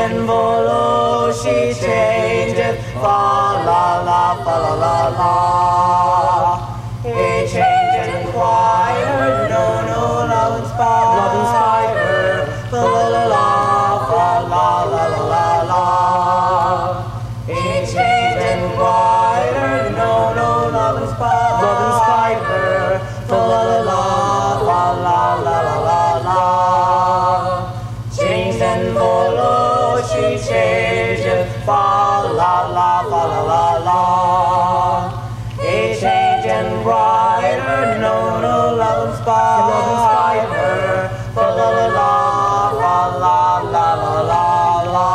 and volo, she changeth, fa la la, fa la la la. A change and choir, no, love inspire, fa la la, fa la la la la. A change and choir, no, love inspire, fa la la la, fa la la la la. Change and volo, she changeth, fa la la, fa la la la. A change and brighter, no, love inspire, fa la la la, fa la la la la la.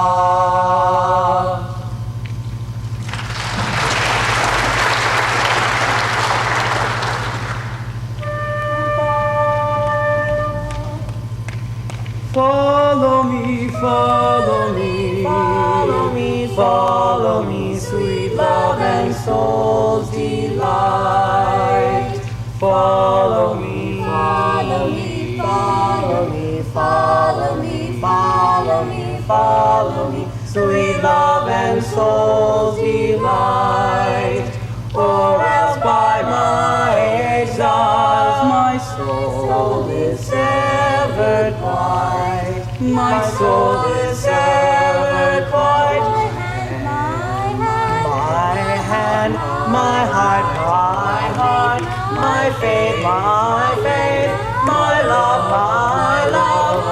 Follow me, follow me, follow me, follow me, sweet love and soul's delight. Follow me, follow me, follow me, follow me, follow me, follow me, sweet love and soul's delight. Or else by my exiles my soul is severed quite. My soul is severed quite. My hand, my heart, my faith, my love, my life,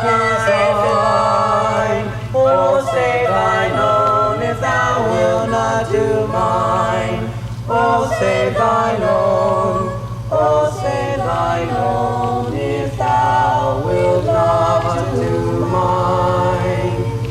is thine. Oh, say thine own if thou wilt not do mine. Oh, say thine own. Oh, say thine own if thou wilt not do mine.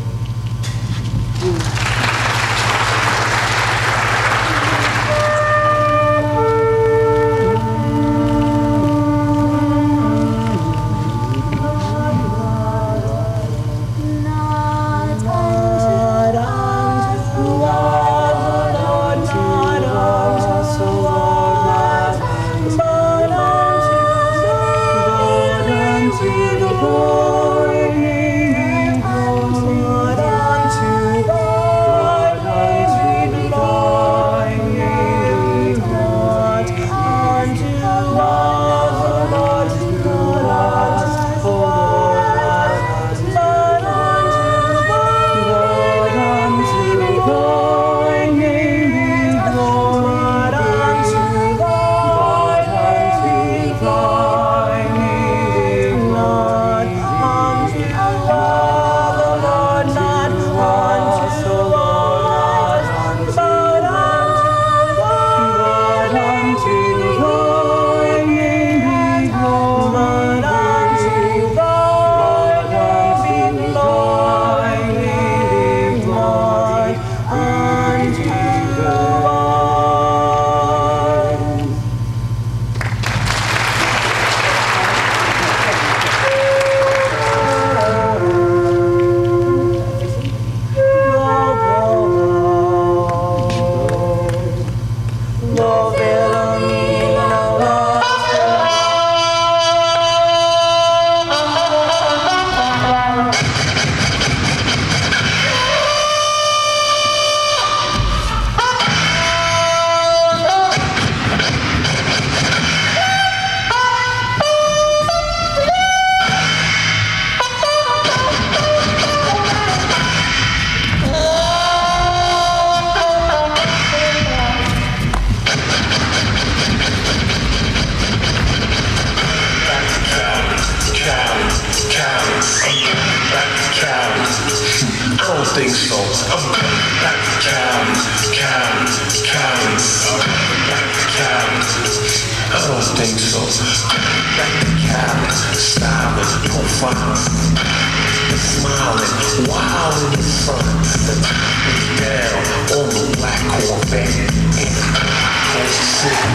think so. I'm back to I don't think so. Back to Cali, styling, profile, smiling, wild in the sun. The top is down on the black Corvette, and Kansas City.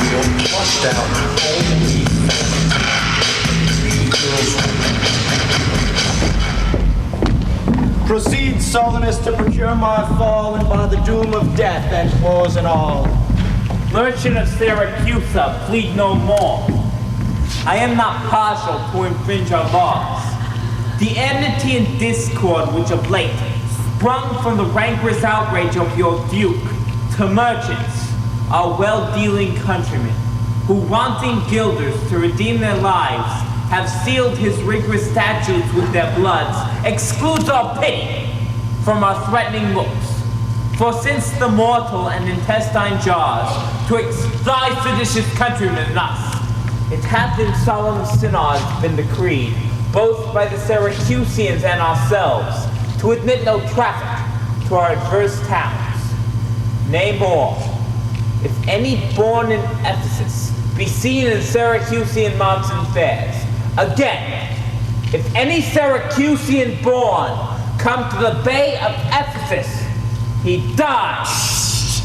Real plushed out, only Proceed, Solonus, to procure my fall, and by the doom of death, and claws and all. Merchant of Syracusa, plead no more. I am not partial to infringe our laws. The enmity and discord which of late sprung from the rancorous outrage of your duke to merchants, our well-dealing countrymen, who wanting guilders to redeem their lives, have sealed his rigorous statutes with their bloods, excludes our pity from our threatening looks. For since the mortal and intestine jars twixt thy seditious countrymen and us, it hath in solemn synods been decreed, both by the Syracusians and ourselves, to admit no traffic to our adverse towns. Nay more, if any born in Ephesus be seen in Syracusian mounts and fairs, again, if any Syracusian born come to the bay of Ephesus, he dies.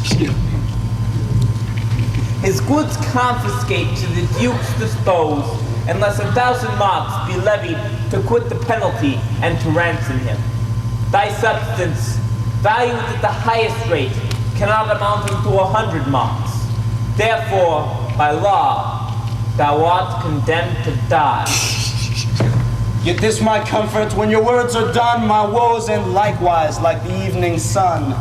His goods confiscate to the duke's dispose, unless 1,000 marks be levied to quit the penalty and to ransom him. Thy substance, valued at the highest rate, cannot amount unto 100 marks. Therefore, by law, thou art condemned to die. Yet this my comfort, when your words are done, my woes end likewise like the evening sun.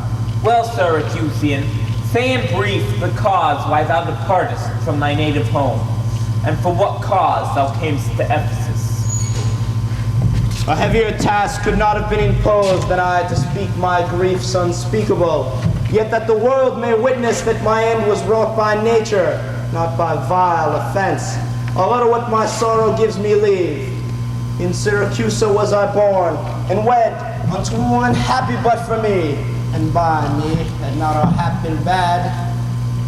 Well, Syracusian, say in brief the cause why thou departest from thy native home, and for what cause thou camest to Ephesus. A heavier task could not have been imposed than I to speak my griefs unspeakable, yet that the world may witness that my end was wrought by nature, not by vile offense. I'll utter what my sorrow gives me leave. In Syracusa was I born, and wed unto one happy but for me, and by me had not our hap been bad.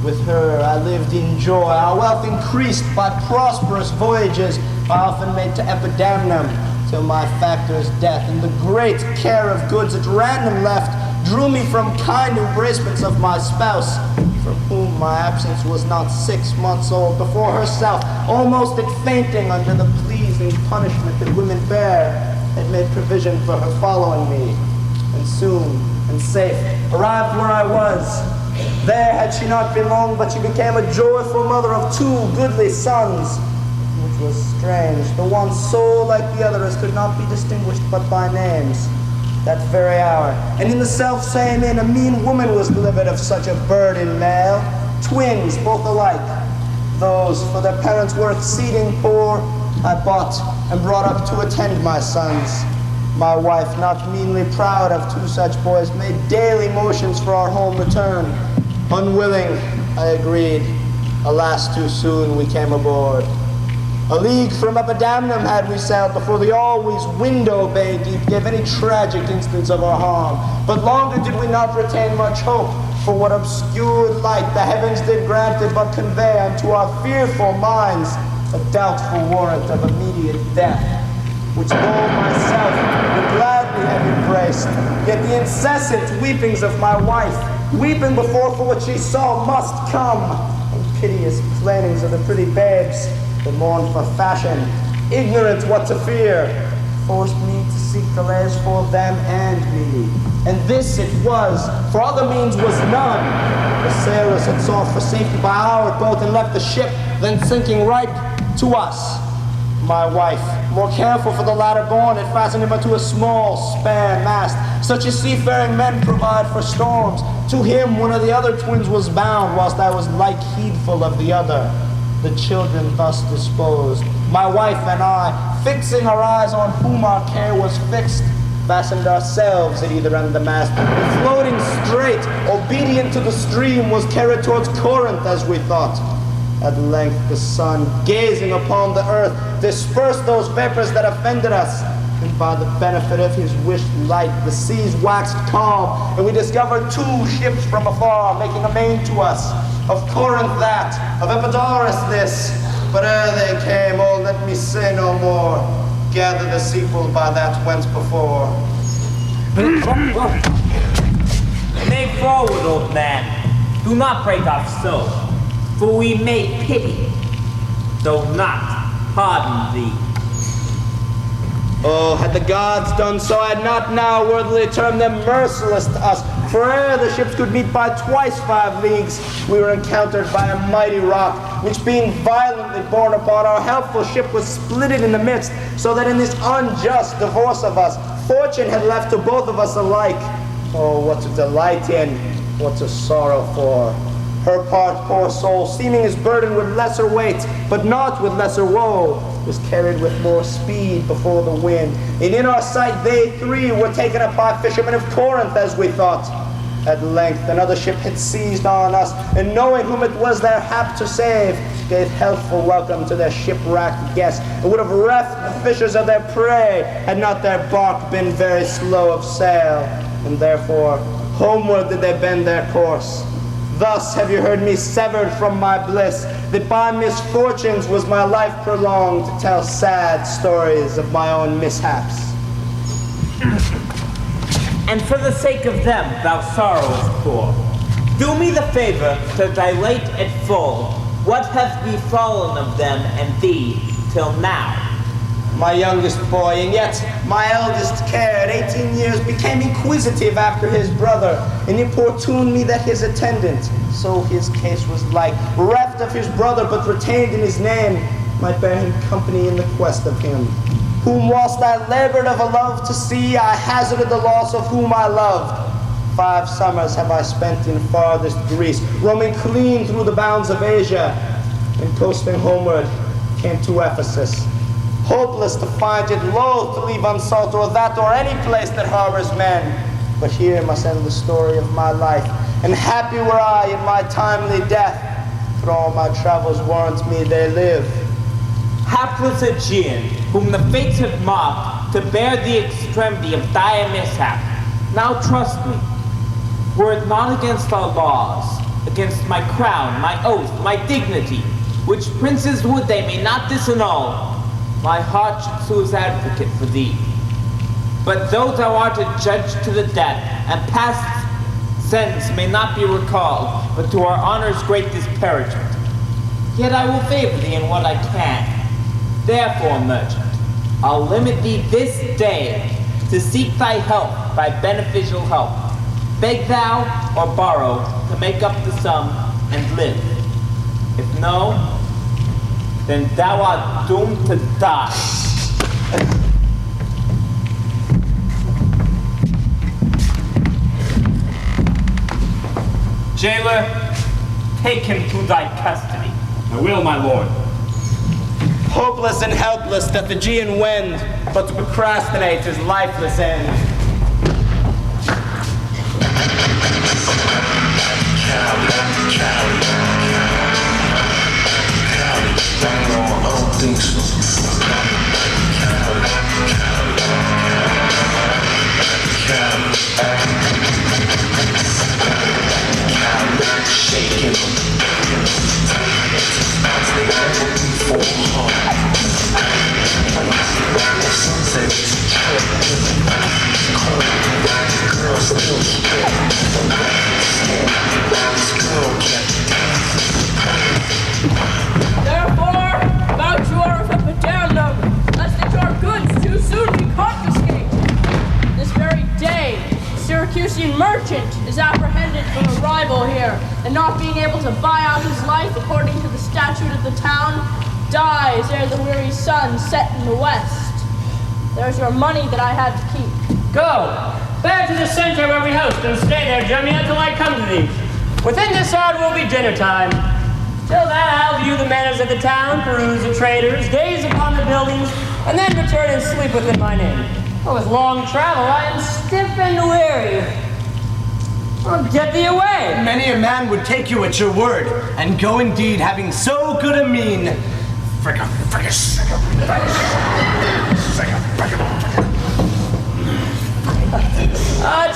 With her I lived in joy, our wealth increased by prosperous voyages, I often made to Epidamnum, till my factor's death, and the great care of goods at random left, drew me from kind embracements of my spouse, from whom my absence was not 6 months old, before herself, almost at fainting under the pleasing punishment that women bear, had made provision for her following me, and soon and safe arrived where I was. There had she not been long, but she became a joyful mother of 2 goodly sons, which was strange, the one so like the other as could not be distinguished but by names. That very hour, and in the self-same inn, a mean woman was delivered of such a burden male, twins both alike. Those, for their parents were exceeding poor, I bought and brought up to attend my sons. My wife, not meanly proud of 2 such boys, made daily motions for our home return. Unwilling, I agreed. Alas, too soon we came aboard. A league from Epidamnum had we sailed before the always window bay deep gave any tragic instance of our harm. But longer did we not retain much hope, for what obscured light the heavens did grant did but convey unto our fearful minds a doubtful warrant of immediate death, which though myself would gladly have embraced, yet the incessant weepings of my wife, weeping before for what she saw must come, and piteous plainings of the pretty babes, that mourn for fashion, ignorant what to fear, forced me to seek delays for them and me. And this it was, for other means was none. The sailors had sought for safety by our boat and left the ship, then sinking right to us. My wife, more careful for the latter born, had fastened him unto a small span mast, such as seafaring men provide for storms. To him one of the other twins was bound, whilst I was like heedful of the other. The children thus disposed, my wife and I, fixing our eyes on whom our care was fixed, fastened ourselves at either end of the mast, and floating straight, obedient to the stream, was carried towards Corinth, as we thought. At length the sun, gazing upon the earth, dispersed those vapors that offended us, and by the benefit of his wished light the seas waxed calm, and we discovered 2 ships from afar, making a main to us. Of Corinth that, of Epidaurus this, but ere they came, oh, let me say no more, gather the sequel by that went before. Nay, forward, old man, do not break off so, for we may pity, though not pardon thee. Oh, had the gods done so, I had not now worthily termed them merciless to us, For ere the ships could meet by twice 5 leagues, we were encountered by a mighty rock, which being violently borne upon our helpful ship was splitted in the midst, so that in this unjust divorce of us, fortune had left to both of us alike. Oh, what to delight in, what to sorrow for. Her part, poor soul, seeming as burdened with lesser weight, but not with lesser woe, was carried with more speed before the wind. And in our sight they 3 were taken up by fishermen of Corinth, as we thought. At length another ship had seized on us, and knowing whom it was their hap to save, gave healthful welcome to their shipwrecked guests, and would have reft the fishers of their prey, had not their bark been very slow of sail, and therefore homeward did they bend their course. Thus have you heard me severed from my bliss, that by misfortunes was my life prolonged to tell sad stories of my own mishaps. And for the sake of them thou sorrowest poor, do me the favor to dilate at full what hath befallen of them and thee till now. My youngest boy, and yet my eldest care, at 18 years, became inquisitive after his brother, and importuned me that his attendant, so his case was like, reft of his brother, but retained in his name, might bear him company in the quest of him. Whom whilst I labored of a love to see, I hazarded the loss of whom I loved. 5 summers have I spent in farthest Greece, roaming clean through the bounds of Asia, and coasting homeward, came to Ephesus. Hopeless to find it, loath to leave unsought, or that, or any place that harbors men. But here must end the story of my life, and happy were I in my timely death, for all my travels warrant me they live. Hapless Aegean, whom the fates have marked to bear the extremity of dire mishap, now trust me, were it not against our laws, against my crown, my oath, my dignity, which princes would they may not disannul, my heart should sue as advocate for thee. But though thou art a judge to the death, and past sentence may not be recalled, but to our honor's great disparagement, yet I will favor thee in what I can. Therefore, merchant, I'll limit thee this day to seek thy help by beneficial help. Beg thou or borrow to make up the sum and live. If no, then thou art doomed to die. Jailer, take him to thy custody. I will, my lord. Hopeless and helpless doth the Aegean wend, but to procrastinate his lifeless end. I don't think so. Shaking they never before. Sunset is girl still Therefore, voucher of a paternum, lest that your goods too soon be confiscated. This very day, the Syracusan merchant is apprehended for a rival here, and not being able to buy out his life according to the statute of the town, dies ere the weary sun set in the west. There's your money that I had to keep. Go! Back to the center where we host, and stay there, Jimmy, until I come to thee. Within this hour will be dinner time. Till then, I'll view the manners of the town, peruse the traders, gaze upon the buildings, and then return and sleep within mine inn. For with long travel, I am stiff and weary. I'll get thee away. Many a man would take you at your word, and go indeed, having so good a mien.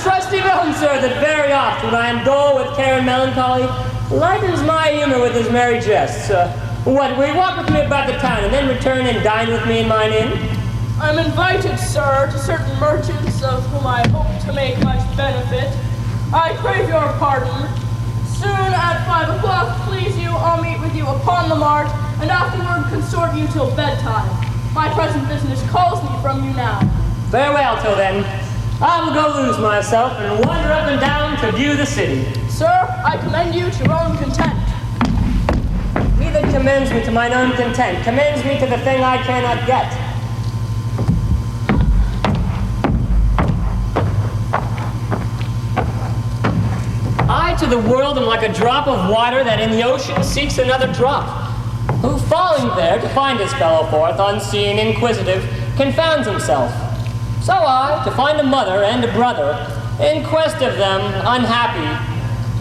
Trusty villain, sir, that very oft, when I am dull with care and melancholy, lightens my humor with his merry jests. What, will you walk with me about the town, and then return and dine with me in mine inn? I'm invited, sir, to certain merchants of whom I hope to make much benefit. I crave your pardon. Soon at 5 o'clock, please you, I'll meet with you upon the mart, and afterward consort you till bedtime. My present business calls me from you now. Farewell till then. I will go lose myself and wander up and down to view the city. Sir, I commend you to your own content. He that commends me to mine own content commends me to the thing I cannot get. I to the world am like a drop of water that in the ocean seeks another drop, who falling there to find his fellow forth, unseen, inquisitive, confounds himself. So I, to find a mother and a brother, in quest of them, unhappy,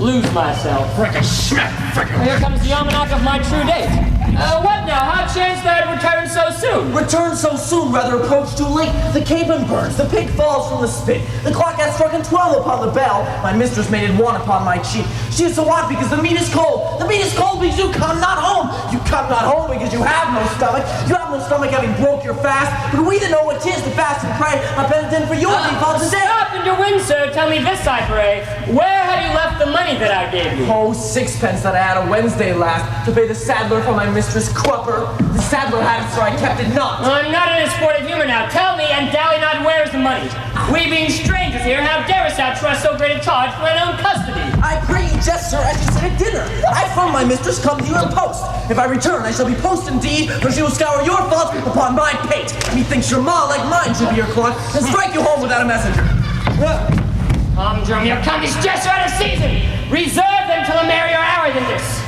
lose myself. Here comes the almanac of my true date. What now? How chance that I'd return so soon? Return so soon, rather approach too late. The capon burns, the pig falls from the spit. The clock has struck 12 upon the bell. My mistress made it one upon my cheek. She is so hot because the meat is cold. The meat is cold because you come not home. You come not home because you have no stomach. You have no stomach having broke your fast. But we that know what 'tis to fast and pray are penitent for your default today. Stop and your wind, sir. Tell me this, I pray. Where have you left the money that I gave you? Oh, 6 pence that I had a Wednesday last to pay the saddler for my mistress Crupper. The saddler had it, so I kept it not. I'm not in a sportive humor now. Tell me, and dally not, where is the money? We being strangers here, how darest thou trust so great a charge for thine own custody? I pray you, jest, sir, as you sit at dinner. I from my mistress come to you in post. If I return, I shall be post indeed, for she will scour your faults upon my pate. Methinks your maw, like mine, should be your clock, and strike you home without a messenger. Drum, your come, these jests are out of season. Reserve them till a merrier hour than this.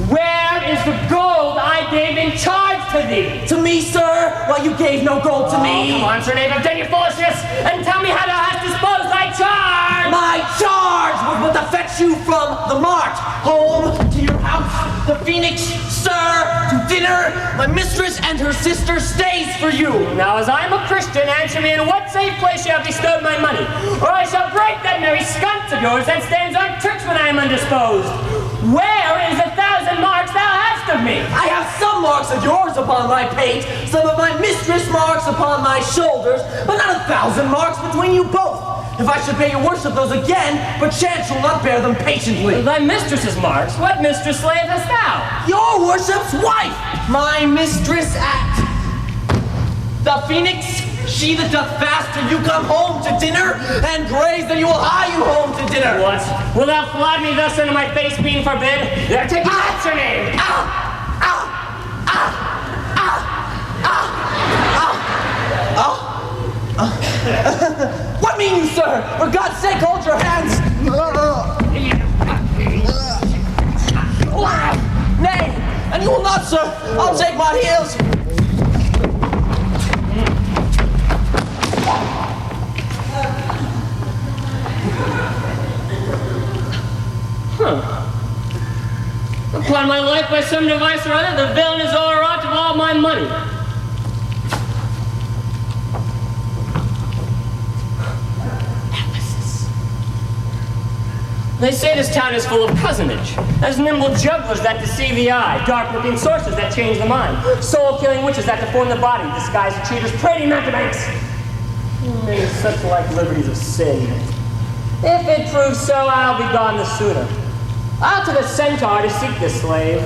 Where is the gold I gave in charge to thee? To me, sir? Well, you gave no gold to me. Come on, sir, knave, I've done your foolishness, and tell me how thou hast disposed thy charge. My charge was but to fetch you from the mart, home to your house, the Phoenix, sir, to dinner. My mistress and her sister stays for you. Now, as I am a Christian, answer me in what safe place you have bestowed my money, or I shall break that merry sconce of yours that stands on tricks when I am undisposed. Where is the 1,000 marks thou hast of me? I have some marks of yours upon my pate, some of my mistress marks upon my shoulders, but not 1,000 marks between you both. If I should pay your worship those again, perchance you'll not bear them patiently. Thy mistress's marks? What mistress slave hast thou? Your worship's wife, my mistress at the Phoenix. She that doth fast till you come home to dinner, and prays that you will hie you home to dinner. What? Will thou flog me thus into my face, being forbid? There, take your answer name. What mean you, sir? For God's sake, hold your hands. Nay, and you will not, sir. I'll take my heels. Upon my life, by some device or other, the villain is overwrought of all my money. They say this town is full of cozenage, as nimble jugglers that deceive the eye, dark-looking sorcerers that change the mind, soul-killing witches that deform the body, disguise the cheaters, prating mountebanks, many such like liberties of sin. If it proves so, I'll be gone the sooner. Out to the centaur to seek this slave.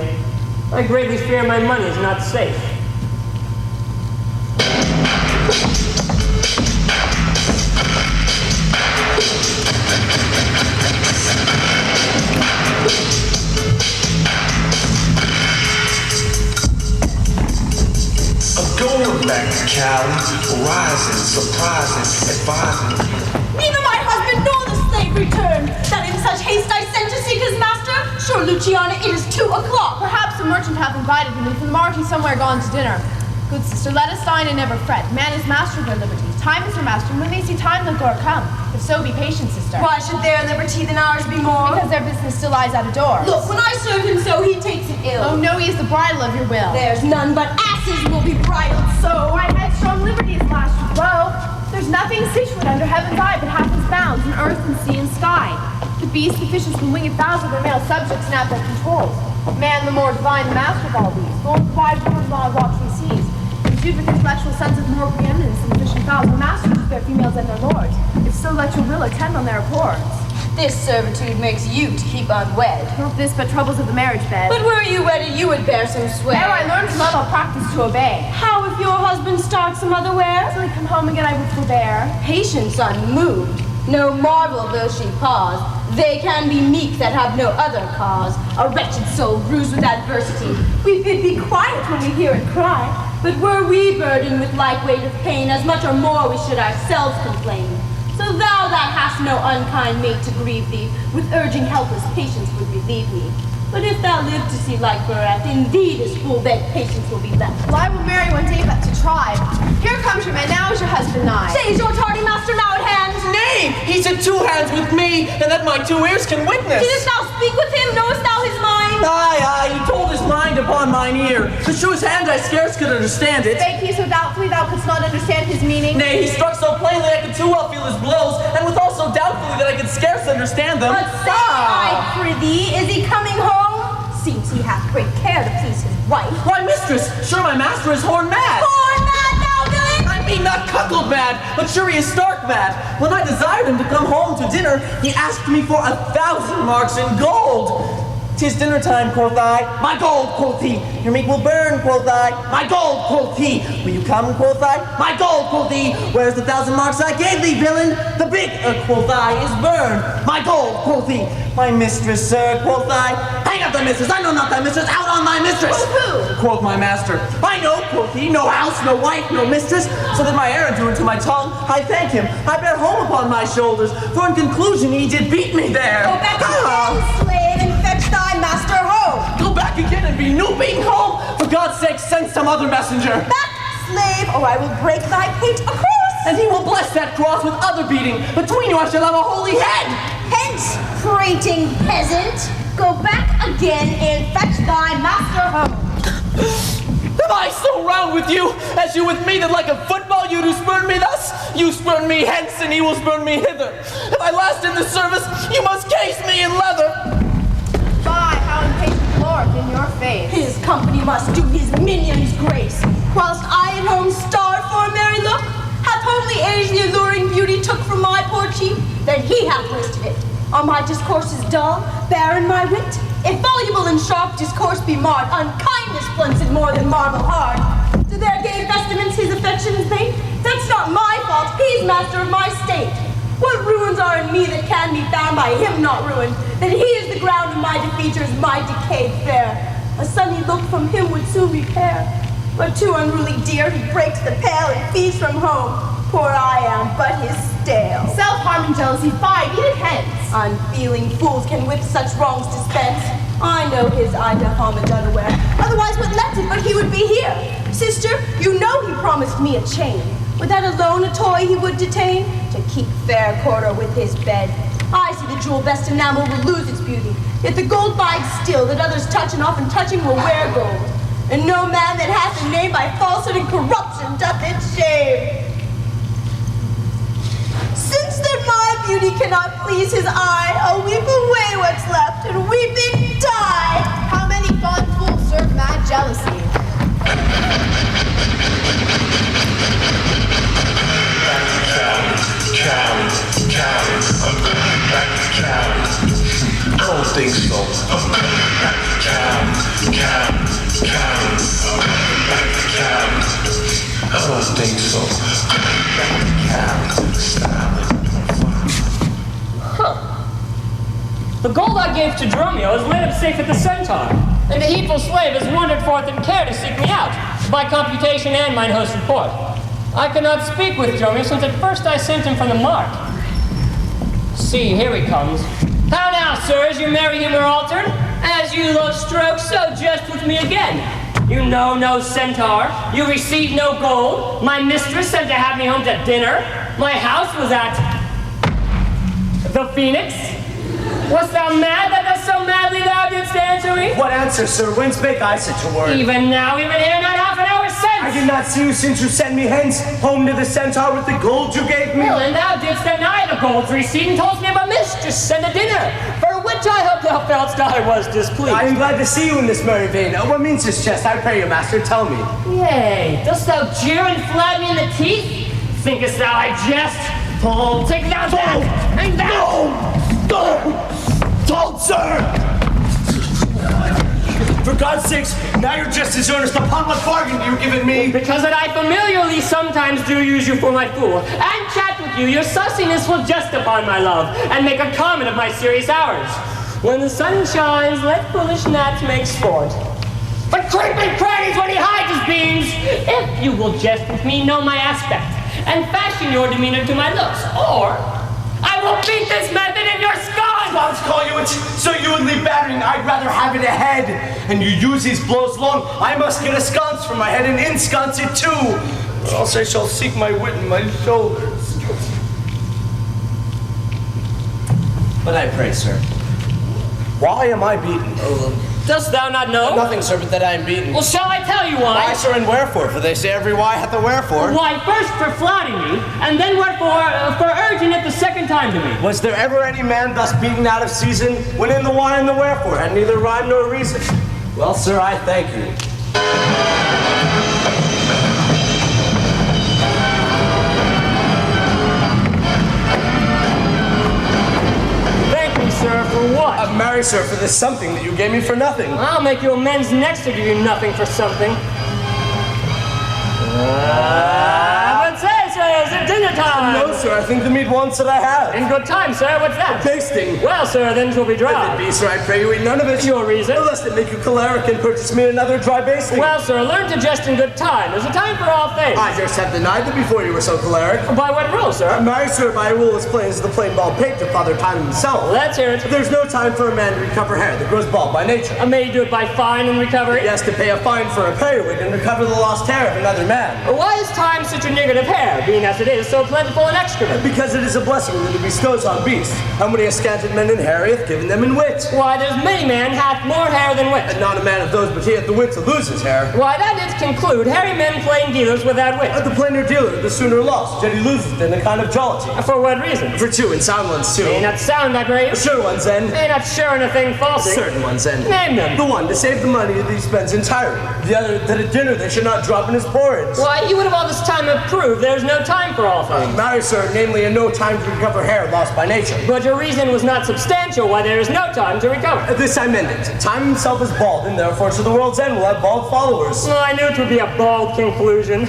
I greatly fear my money is not safe. Going back to Cali, rising, surprising, advising. Neither my husband nor the slave returned. That in such haste I sent to seek his master. Sure, Luciana, it is 2 o'clock. Perhaps the merchant hath invited him, and from the mart he's somewhere gone to dinner. Good sister, let us dine and never fret. Man is master of their liberties. Time is their master, and when they see time, they'll go or come. If so, be patient, sister. Why should their liberty than ours be more? Because their business still lies out of doors. Look, when I serve him so, he takes it ill. Oh no, he is the bridle of your will. There's none but asses will be bridled so. Why headstrong liberty is lashed with woe. There's nothing situate under heaven's eye but hath its bounds in earth and sea and sky. The beasts, the fishes, the winged fowls of their male subjects and at their controls. Man, the more divine, the master of all these. Gold, wide world, long watchful seas. Viewed with intellectual sense of more preeminence than the fish and fowls, the masters of their females and their lords. If so, let your will attend on their accords. This servitude makes you to keep unwed. Not this, but troubles of the marriage bed. But were you wedded, you would bear some sway. Ere I learn to love, I'll practice to obey. How if your husband starts some other where? Till I come home again, I will forbear. Patience unmoved. No marvel though she pause. They can be meek that have no other cause. A wretched soul bruised with adversity. We bid be quiet when we hear it cry. But were we burdened with like weight of pain, as much or more we should ourselves complain. So thou that hast no unkind mate to grieve thee, with urging helpless patience would relieve me. But if thou live to see like bereft, in thee this full bed patience will be left. Well, I will marry one day but to try. Here comes your man, now is your husband nigh. Say, is your tardy master now at hand? Nay, he's at 2 hands with me, and that my 2 ears can witness. Didst thou speak with him? Knowest thou his mind? Aye, he told his mind upon mine ear. To show his hand I scarce could understand it. Spake he so doubtfully thou couldst not understand his meaning? Nay, he struck so plainly I could too well feel his blows, and withal so doubtfully that I could scarce understand them. But say, I prithee, is he coming home? Seems he hath great care to please his wife. Why, mistress, sure my master is horn mad. Horn mad now, villain! I mean not cuckold mad, but sure he is stark mad. When I desired him to come home to dinner, he asked me for 1,000 marks in gold. 'Tis dinner time, quoth I. My gold, quoth he. Your meat will burn, quoth I. My gold, quoth he. Will you come, quoth I? My gold, quoth he. Where's the 1,000 marks I gave thee, villain? The big, quoth I, is burned. My gold, quoth he. My mistress, sir, quoth I. Hang up thy mistress, I know not thy mistress. Out on thy mistress. Who? Quoth my master. I know, quoth he. No house, no wife, no mistress. So that my errand drew into my tongue, I thank him. I bear home upon my shoulders. For in conclusion he did beat me there. Go back again, slave, and fetch thy master home. Go back again and be new being home. For God's sake, send some other messenger. Back, slave, or I will break thy pate across. And he will bless that cross with other beating. Between you I shall have a holy head. Hence, prating peasant, go back again and fetch thy master home. Am I so round with you as you with me that like a football you do spurn me thus? You spurn me hence and he will spurn me hither. If I last in the service, you must case me in leather. Fie, how impatient Lord in your face. His company must do his minions grace. Whilst I at home starve for a merry look, hath homely age the alluring beauty took from my poor cheek, then he hath wasted it. Are my discourses dull, barren my wit? If voluble and sharp discourse be marred, unkindness blunts it more than marble hard. Do their gay vestments his affections bait? That's not my fault, he's master of my state. What ruins are in me that can be found by him not ruined? That he is the ground of my defeatures, my decayed fare. A sunny look from him would soon repair. But too unruly dear, he breaks the pale and feeds from home. Poor I am, but his stale. Self-harm and jealousy, fie, beat it hence. Unfeeling fools can with such wrongs dispense. I know his eye to homage unaware. Otherwise would left it, but he would be here. Sister, you know he promised me a chain. Would that alone a toy he would detain? To keep fair quarter with his bed. I see the jewel best enamel will lose its beauty. Yet the gold bides still, that others touch and often touching will wear gold. And no man that hath a name by falsehood and corruption doth it shame. Since that my beauty cannot please his eye, I'll weep away what's left and weeping die. How many fond fools serve mad jealousy? Cali. I'm going back to Cali. I don't think so. I'm going back to Cali. I'm going back to Cali. I don't think so. I'm going back to Cali. Styling. The gold I gave to Dromio is laid up safe at the Centaur, and the heedful slave has wandered forth in care to seek me out, by computation and mine host's report. I could not speak with Dromio since at first I sent him from the mark. See, here he comes. How now, sirs, your merry humor altered? As you love strokes, so jest with me again. You know no centaur, you received no gold, my mistress sent to have me home to dinner, my house was at the Phoenix. Wast thou mad that thus so madly thou didst answer me? What answer, sir? When spake I such a word? Even now, even here, not half an hour since. I did not see you since you sent me hence, home to the centaur with the gold you gave me. Well, and thou didst deny the gold's receipt and toldst me of a mistress and a dinner, for which I hope thou feltst I was displeased. I am glad to see you in this merry vein. What means this jest? I pray you, master, tell me. Yea, dost thou jeer and flab me in the teeth? Thinkest thou I jest? Pull, take thou that, and that! No! Don't, sir! For God's sakes, now you're just as earnest. Upon what bargain you've given me? Because that I familiarly sometimes do use you for my fool, and chat with you, your sussiness will jest upon my love, and make a comment of my serious hours. When the sun shines, let foolish gnats make sport. But creeping crannies when he hides his beams, if you will jest with me, know my aspect, and fashion your demeanor to my looks, or I will beat this method in your skull! Scots call you it, so you would leave battering. I'd rather have it ahead, and you use these blows long. I must get a sconce for my head and ensconce it too, or else I shall seek my wit in my shoulders. But I pray, sir, why am I beaten? Dost thou not know? Nothing, sir, but that I am beaten. Well, shall I tell you why? Why, sir, and wherefore? For they say every why hath a wherefore. Why, first for flouting me, and then wherefore for urging it the second time to me. Was there ever any man thus beaten out of season, when in the why and the wherefore had neither rhyme nor reason? Well, sir, I thank you. Sir, for what? Marry, sir, for this something that you gave me for nothing. I'll make you amends next to give you nothing for something. But say, sir, is it dinner time? No, sir, I think the meat wants that I have. In good time, sir. What's that? Tasting. Well, sir, then 'twill be dry. If it be, sir, I pray you eat none of it. Your reason? Lest it make you choleric and purchase me another dry basting. Well, sir, learn to jest in good time. There's a time for all things. I just have denied that before you were so choleric. By what rule, sir? Marry, sir, by a rule as plain as the plain bald pig to Father Time himself. Let's hear it. There's no time for a man to recover hair that grows bald by nature. May you do it by fine and recovery? He has to pay a fine for a periwig and recover the lost hair of another man. Why is time such a niggard of hair, being as it is so plentiful and excrement? Because it is a blessing that he bestows on beasts, and when he has scanted men in hair, he hath given them in wit. Why, there's many men hath more hair than wit. And not a man of those, but he hath the wit to lose his hair. Why, that is conclude, hairy men plain dealers without wit. The plainer dealer, the sooner lost, yet he loseth in a kind of jollity. For what reason? For two, and sound ones too. Ain't not sound, I pray you. Sure ones then. Ain't not sure in a thing falsing. Certain ones then. Name them. The one, to save the money that he spends entirely. The other, that at dinner they should not drop in his porridge. Why, you would have all this time have proved there's no time for all things. Marry, sir, namely, in no time to recover hair lost by nature. But your reason was not substantial why there is no time to recover. This I mend it. Time himself is bald, and therefore to the world's end will have bald followers. Well, I knew it would be a bald conclusion.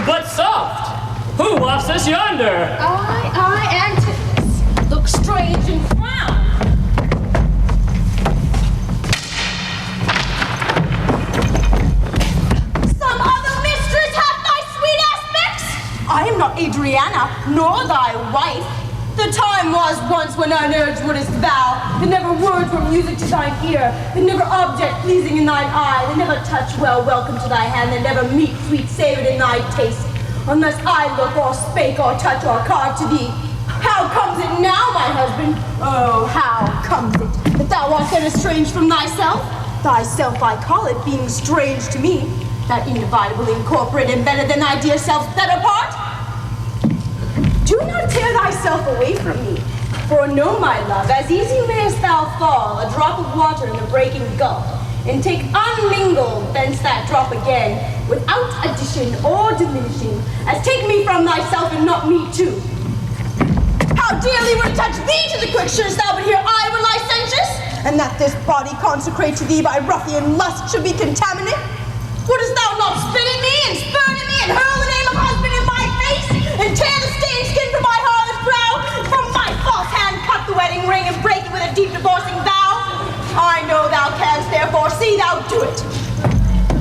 But soft! Who wafts us yonder? I, Antipas, look strange and frown. Some other mistress hath thy sweet aspects? I am not Adriana, nor thy wife. The time was once when thine urge wouldest vow, that never words were music to thine ear, that never object pleasing in thine eye, that never touch well welcome to thy hand, that never meat sweet savored in thy taste, unless I look or spake or touch or carve to thee. How comes it now, my husband? Oh, how comes it that thou art then estranged from thyself? Thyself I call it, being strange to me, that individable, incorporate, and better than thy dear self set apart. Do not tear thyself away from me, for know, my love, as easy mayest thou fall, a drop of water in the breaking gulf, and take unmingled thence that drop again, without addition or diminishing, as take me from thyself and not me too. How dearly would it touch thee to the quick, shouldst thou but hear I were licentious, and that this body consecrate to thee by ruffian lust should be contaminate? Wouldst thou not spit at me and spurn at me and hurl the name of husband in my face, and tear the stained skin from my harlot brow, from my false hand cut the wedding ring and break it with a deep divorcing vow? I know thou canst, therefore see thou do it.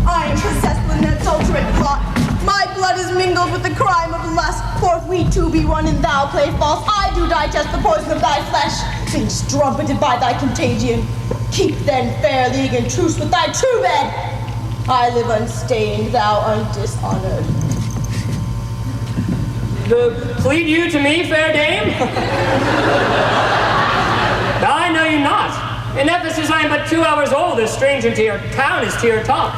I am possessed with an adulterate plot. My blood is mingled with the crime of lust, for if we two be one and thou play false, I do digest the poison of thy flesh, being strumpeted by thy contagion. Keep then fair league and truce with thy true bed. I live unstained, thou undishonored. Plead you to me, fair dame? I know you not. In Ephesus I am but 2 hours old, as stranger to your town as to your talk.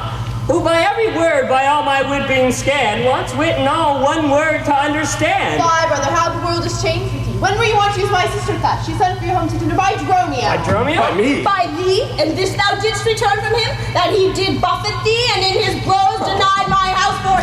who by every word, by all my wit being scanned, wants wit in all one word to understand. Fie, brother, how the world has changed with you. When were you want to use my sister thus? She sent for you home to dinner by Dromio. By Dromio? By me. By thee, and this thou didst return from him, that he did buffet thee, and in his blows denied my house for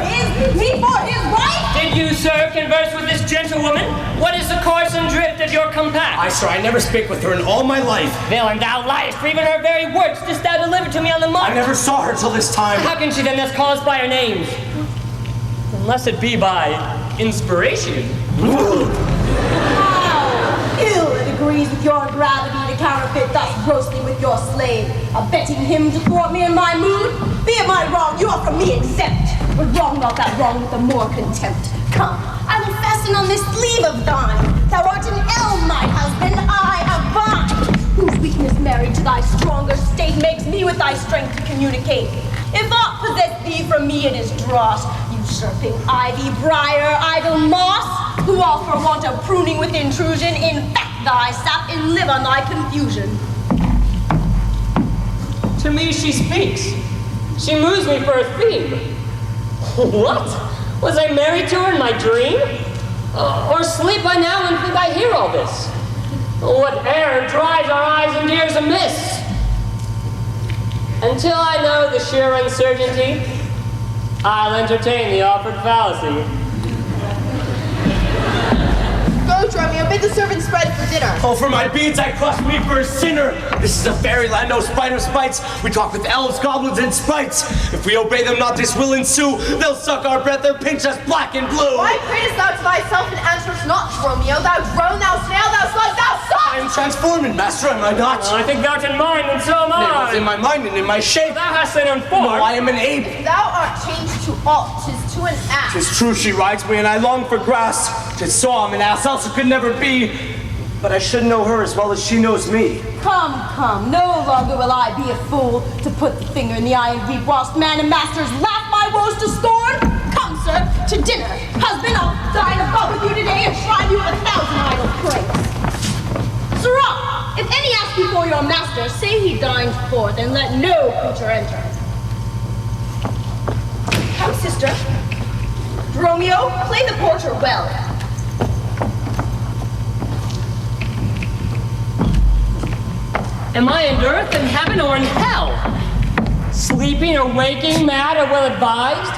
me for his wife? Did you, sir, converse with this gentlewoman? What is the course and drift of your compact? I, sir, I never spake with her in all my life. Villain, thou liest, for even her very words didst thou deliver to me on the mark. I never saw her till this time. How can she then thus call us by our names? Unless it be by inspiration. How ill it agrees with your gravity to counterfeit thus grossly with your slave, abetting him to thwart me in my mood. Be it my wrong, you are from me exempt. But wrong not that wrong with the more contempt. Come, I will fasten on this sleeve of thine. Thou art an elm, my husband, I a vine, whose weakness married to thy stronger state makes me with thy strength to communicate. If aught possess thee from me, it is dross, usurping ivy, briar, idle moss, who all for want of pruning with intrusion infect thy sap and live on thy confusion. To me she speaks. She moves me for a theme. What? Was I married to her in my dream? Or sleep I now and think I hear all this? What error dries our eyes and ears amiss? Until I know the sheer uncertainty, I'll entertain the offered fallacy. Go, Dromio, bid the servants spread for dinner. Oh, for my beads, I cross me for a sinner. This is a fairyland, no spider spites. We talk with elves, goblins, and sprites. If we obey them not, this will ensue. They'll suck our breath, they'll pinch us black and blue. Why pratest thou to thyself and answerest not, Dromio? Thou drone, thou snail, thou slug, thou suck! I am transforming, master, am I not? I think thou'rt in mind, and so am Nay, both in I. my mind and in my shape. Thou hast been informed. No, I am an ape. Thou art changed to alt, 'tis to an ass. 'Tis true she rides me, and I long for grass. 'Tis so I'm an ass, else it could never be. But I should know her as well as she knows me. Come, no longer will I be a fool to put the finger in the eye and weep whilst man and masters laugh my woes to scorn. Come, sir, to dinner. Husband, I'll dine above with you today and shrine you with 1,000 idle praise. Sirrah, if any ask you for your master, say he dined forth and let no creature enter. Come, sister. Romeo, play the porter well. Am I in earth, in heaven, or in hell? Sleeping or waking, mad or well advised?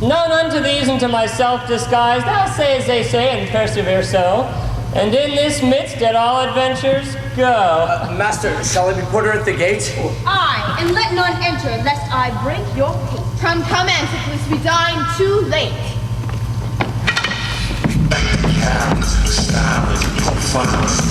None unto these and to myself disguised. I'll say as they say and persevere so. And in this midst at all adventures go. Master, shall I be porter at the gate? Aye, and let none enter, lest I break your gate. Come, Antiphilus, we dine too late. Back styling, profiling.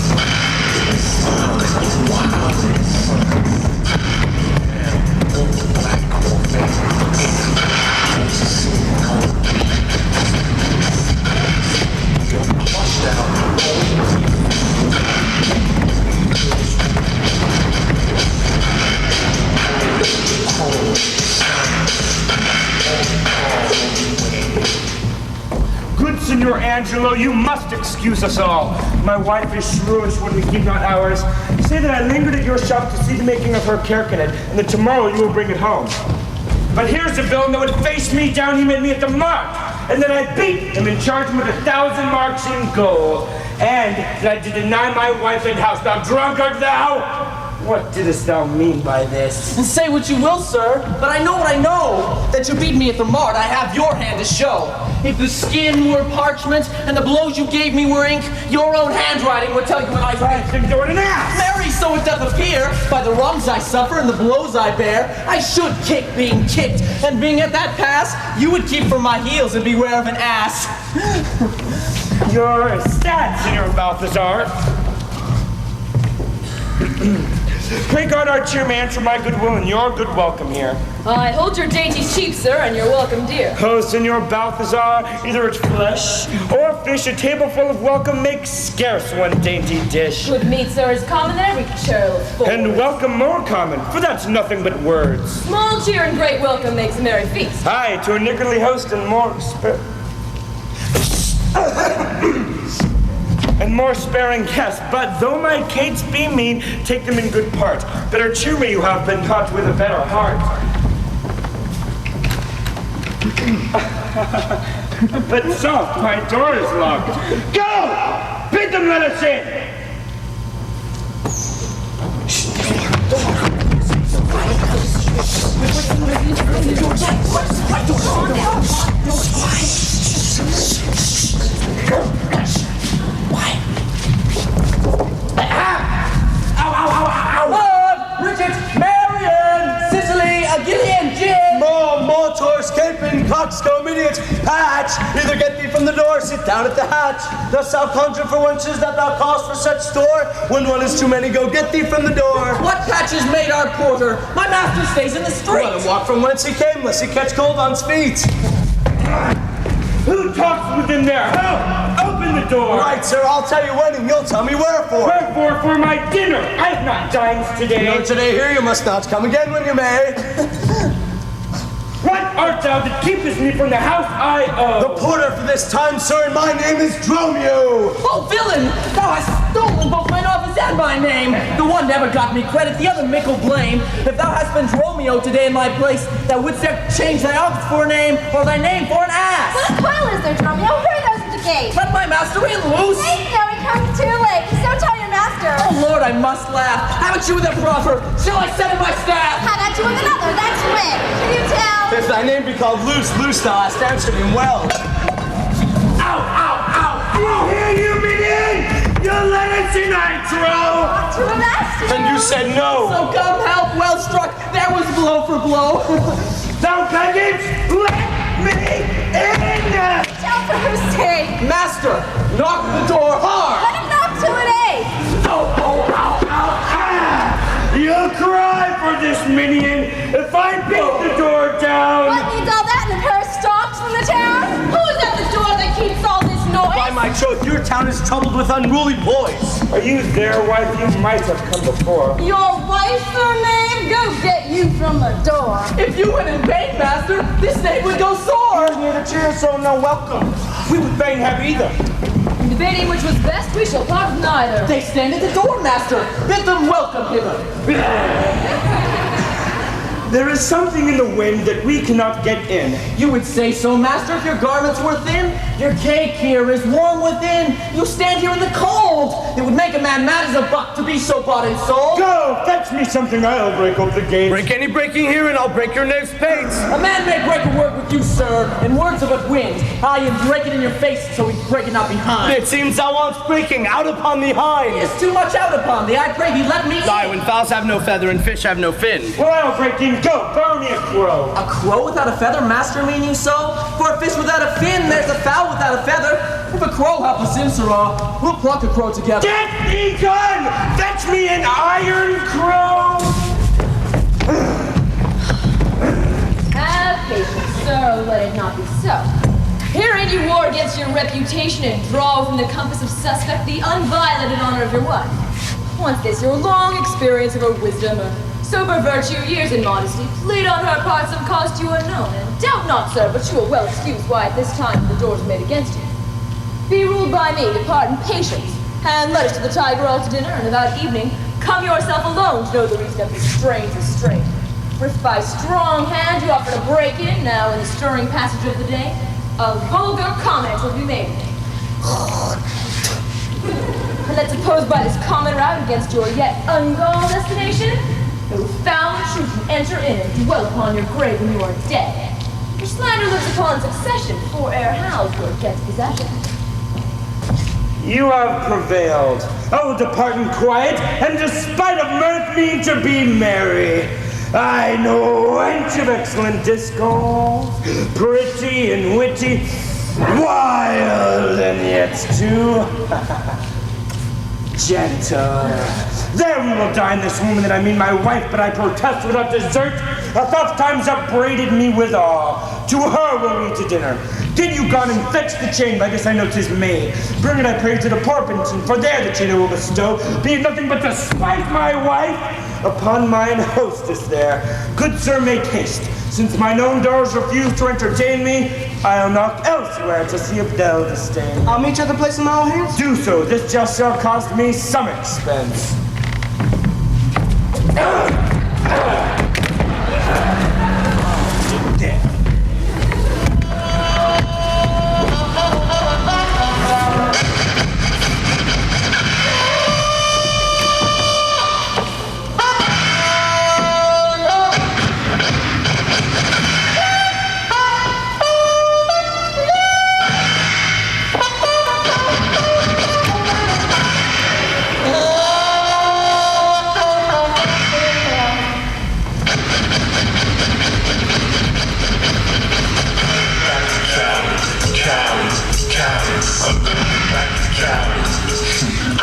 Good Signor Angelo, you must excuse us all. My wife is shrewish when we keep not ours. Say that I lingered at your shop to see the making of her carcanet, and that tomorrow you will bring it home. But here's a villain that would face me down, he made me at the mark, and then I beat him and charged him with 1,000 marks in gold, and that I did deny my wife and house. Thou drunkard, thou! What didst thou mean by this? And say what you will, sir, but I know what I know. That you beat me at the mart, I have your hand to show. If the skin were parchment and the blows you gave me were ink, your own handwriting would tell you what I think you're an ass! Marry, so it doth appear, by the wrongs I suffer and the blows I bear, I should kick being kicked, and being at that pass, you would keep from my heels and beware of an ass. You're a stat, Signor Balthazar. Pray God our cheer may answer my goodwill and your good welcome here. I hold your dainties cheap, sir, and you're welcome, dear. Oh, Signor Balthazar, either it's flesh or fish, a table full of welcome makes scarce one dainty dish. Good meat, sir, is common than every churl full. And welcome more common, for that's nothing but words. Small cheer and great welcome makes a merry feast. Aye, to a niggardly host and more and more sparing guests. But though my cates be mean, take them in good part. Better cheer me you have been taught with a better heart. But soft, my door is locked. Go! Bid them let us in! Bridget, Marion, Sicily, Gillian, Jim. More tours, caping, coxcomb, idiots, patch. Either get thee from the door, sit down at the hatch. Dost thou conjure for wenches that thou callest for such store? When one is too many, go get thee from the door. What patches made our porter? My master stays in the street. Let him walk from whence he came, lest he catch cold on's feet. Who talks within there? Who? Open the door! Right, sir, I'll tell you when, and you'll tell me wherefore. Wherefore? For my dinner. I have not dined today. No, today here you must not. Come again when you may. What art thou that keepest me from the house I owe? The porter for this time, sir, and my name is Dromio. Oh, villain! Thou hast stolen both mine office and my name. The one never got me credit, the other mickle blame. If thou hast been Dromio today in my place, thou wouldst have changed thy office for a name, or thy name for an ass. What quarrel is there, Dromio? Who are those at the gate? Let my master in, loose. Wait, no, he comes too late. So tell your master. Oh, Lord, I must laugh. Haven't you with a proverb? Shall I send in my staff? How about you with another? That's wit. Can you tell? If thy name be called Loose, thou hast answered him well. Ow, ow, ow! Here you begin! You'll let us in, I trow! To a master. And you said no. So come help, well struck. There was blow for blow. Thou beggars, let me in! Tell for whose sake. Master, knock the door hard. Let him knock to an eight. Oh, oh, ow, ow, ah! You'll cry for this minion if I beat the door down! What needs all that in a pair of stocks from the town? Who's at the door that keeps all this noise? By my troth, your town is troubled with unruly boys. Are you there, wife? You might have come before. Your wife, sir, name? Go get you from the door. If you went in vain, master, this name would go sore. Neither cheer, so no welcome. We would fain have either. In debating which was best, we shall part with neither. They stand at the door, master. Bid them welcome hither. There is something in the wind that we cannot get in. You would say so, master, if your garments were thin. Your cake here is warm within. You stand here in the cold. It would make a man mad as a buck to be so bought and sold. Go, fetch me something, I'll break open the gate. Break any breaking here, and I'll break your knave's pates. A man may break a word with you, sir, in words of a wind. I am break it in your face, so we break it not behind. It seems thou wants breaking out upon the hind. It's too much out upon thee. I pray thee let me in. Aye, when fowls have no feather and fish have no fin. Well, I'll break in. Go, borrow me a crow. A crow without a feather, master, mean you so? For a fish without a fin, there's a fowl without a feather. If a crow help us in, sirrah, we'll pluck a crow together. Get thee gone! Fetch me an iron crow! Have patience, sir, let it not be so. Herein you war against your reputation and draw from the compass of suspect the unviolated honor of your wife. Once this, your long experience of her wisdom, her sober virtue, years in modesty, plead on her part some cost you unknown, and doubt not, sir, but you will well excuse why at this time the doors are made against you. Be ruled by me, depart in patience, and let us to the Tiger all to dinner, and about evening, come yourself alone to know the reason of this strange restraint. For if by strong hand you offer to break in, now in the stirring passage of the day, a vulgar comment will be made. And let's suppose by this common route against your yet ungone destination, no foul truth can enter in and dwell upon your grave when you are dead. Your slander lives upon succession, for ere Hal's word gets possession. You have prevailed. I will depart in quiet, and despite of mirth mean to be merry. I know wench of excellent discourse, pretty and witty, wild and yet too gentle. There we will dine this woman that I mean my wife, but I protest without desert. Oftentimes upbraided me with awe. To her will we to dinner. Get you gone and fetch the chain, by this I know 'tis made. Bring it, I pray, to the Porpenton, for there the chain I will bestow. Be it nothing but to spite my wife upon mine hostess there. Good sir, make haste. Since mine own doors refuse to entertain me, I'll knock elsewhere to see if they'll disdain. I'll meet you at the place in all hands. Do so. This just shall cost me some expense.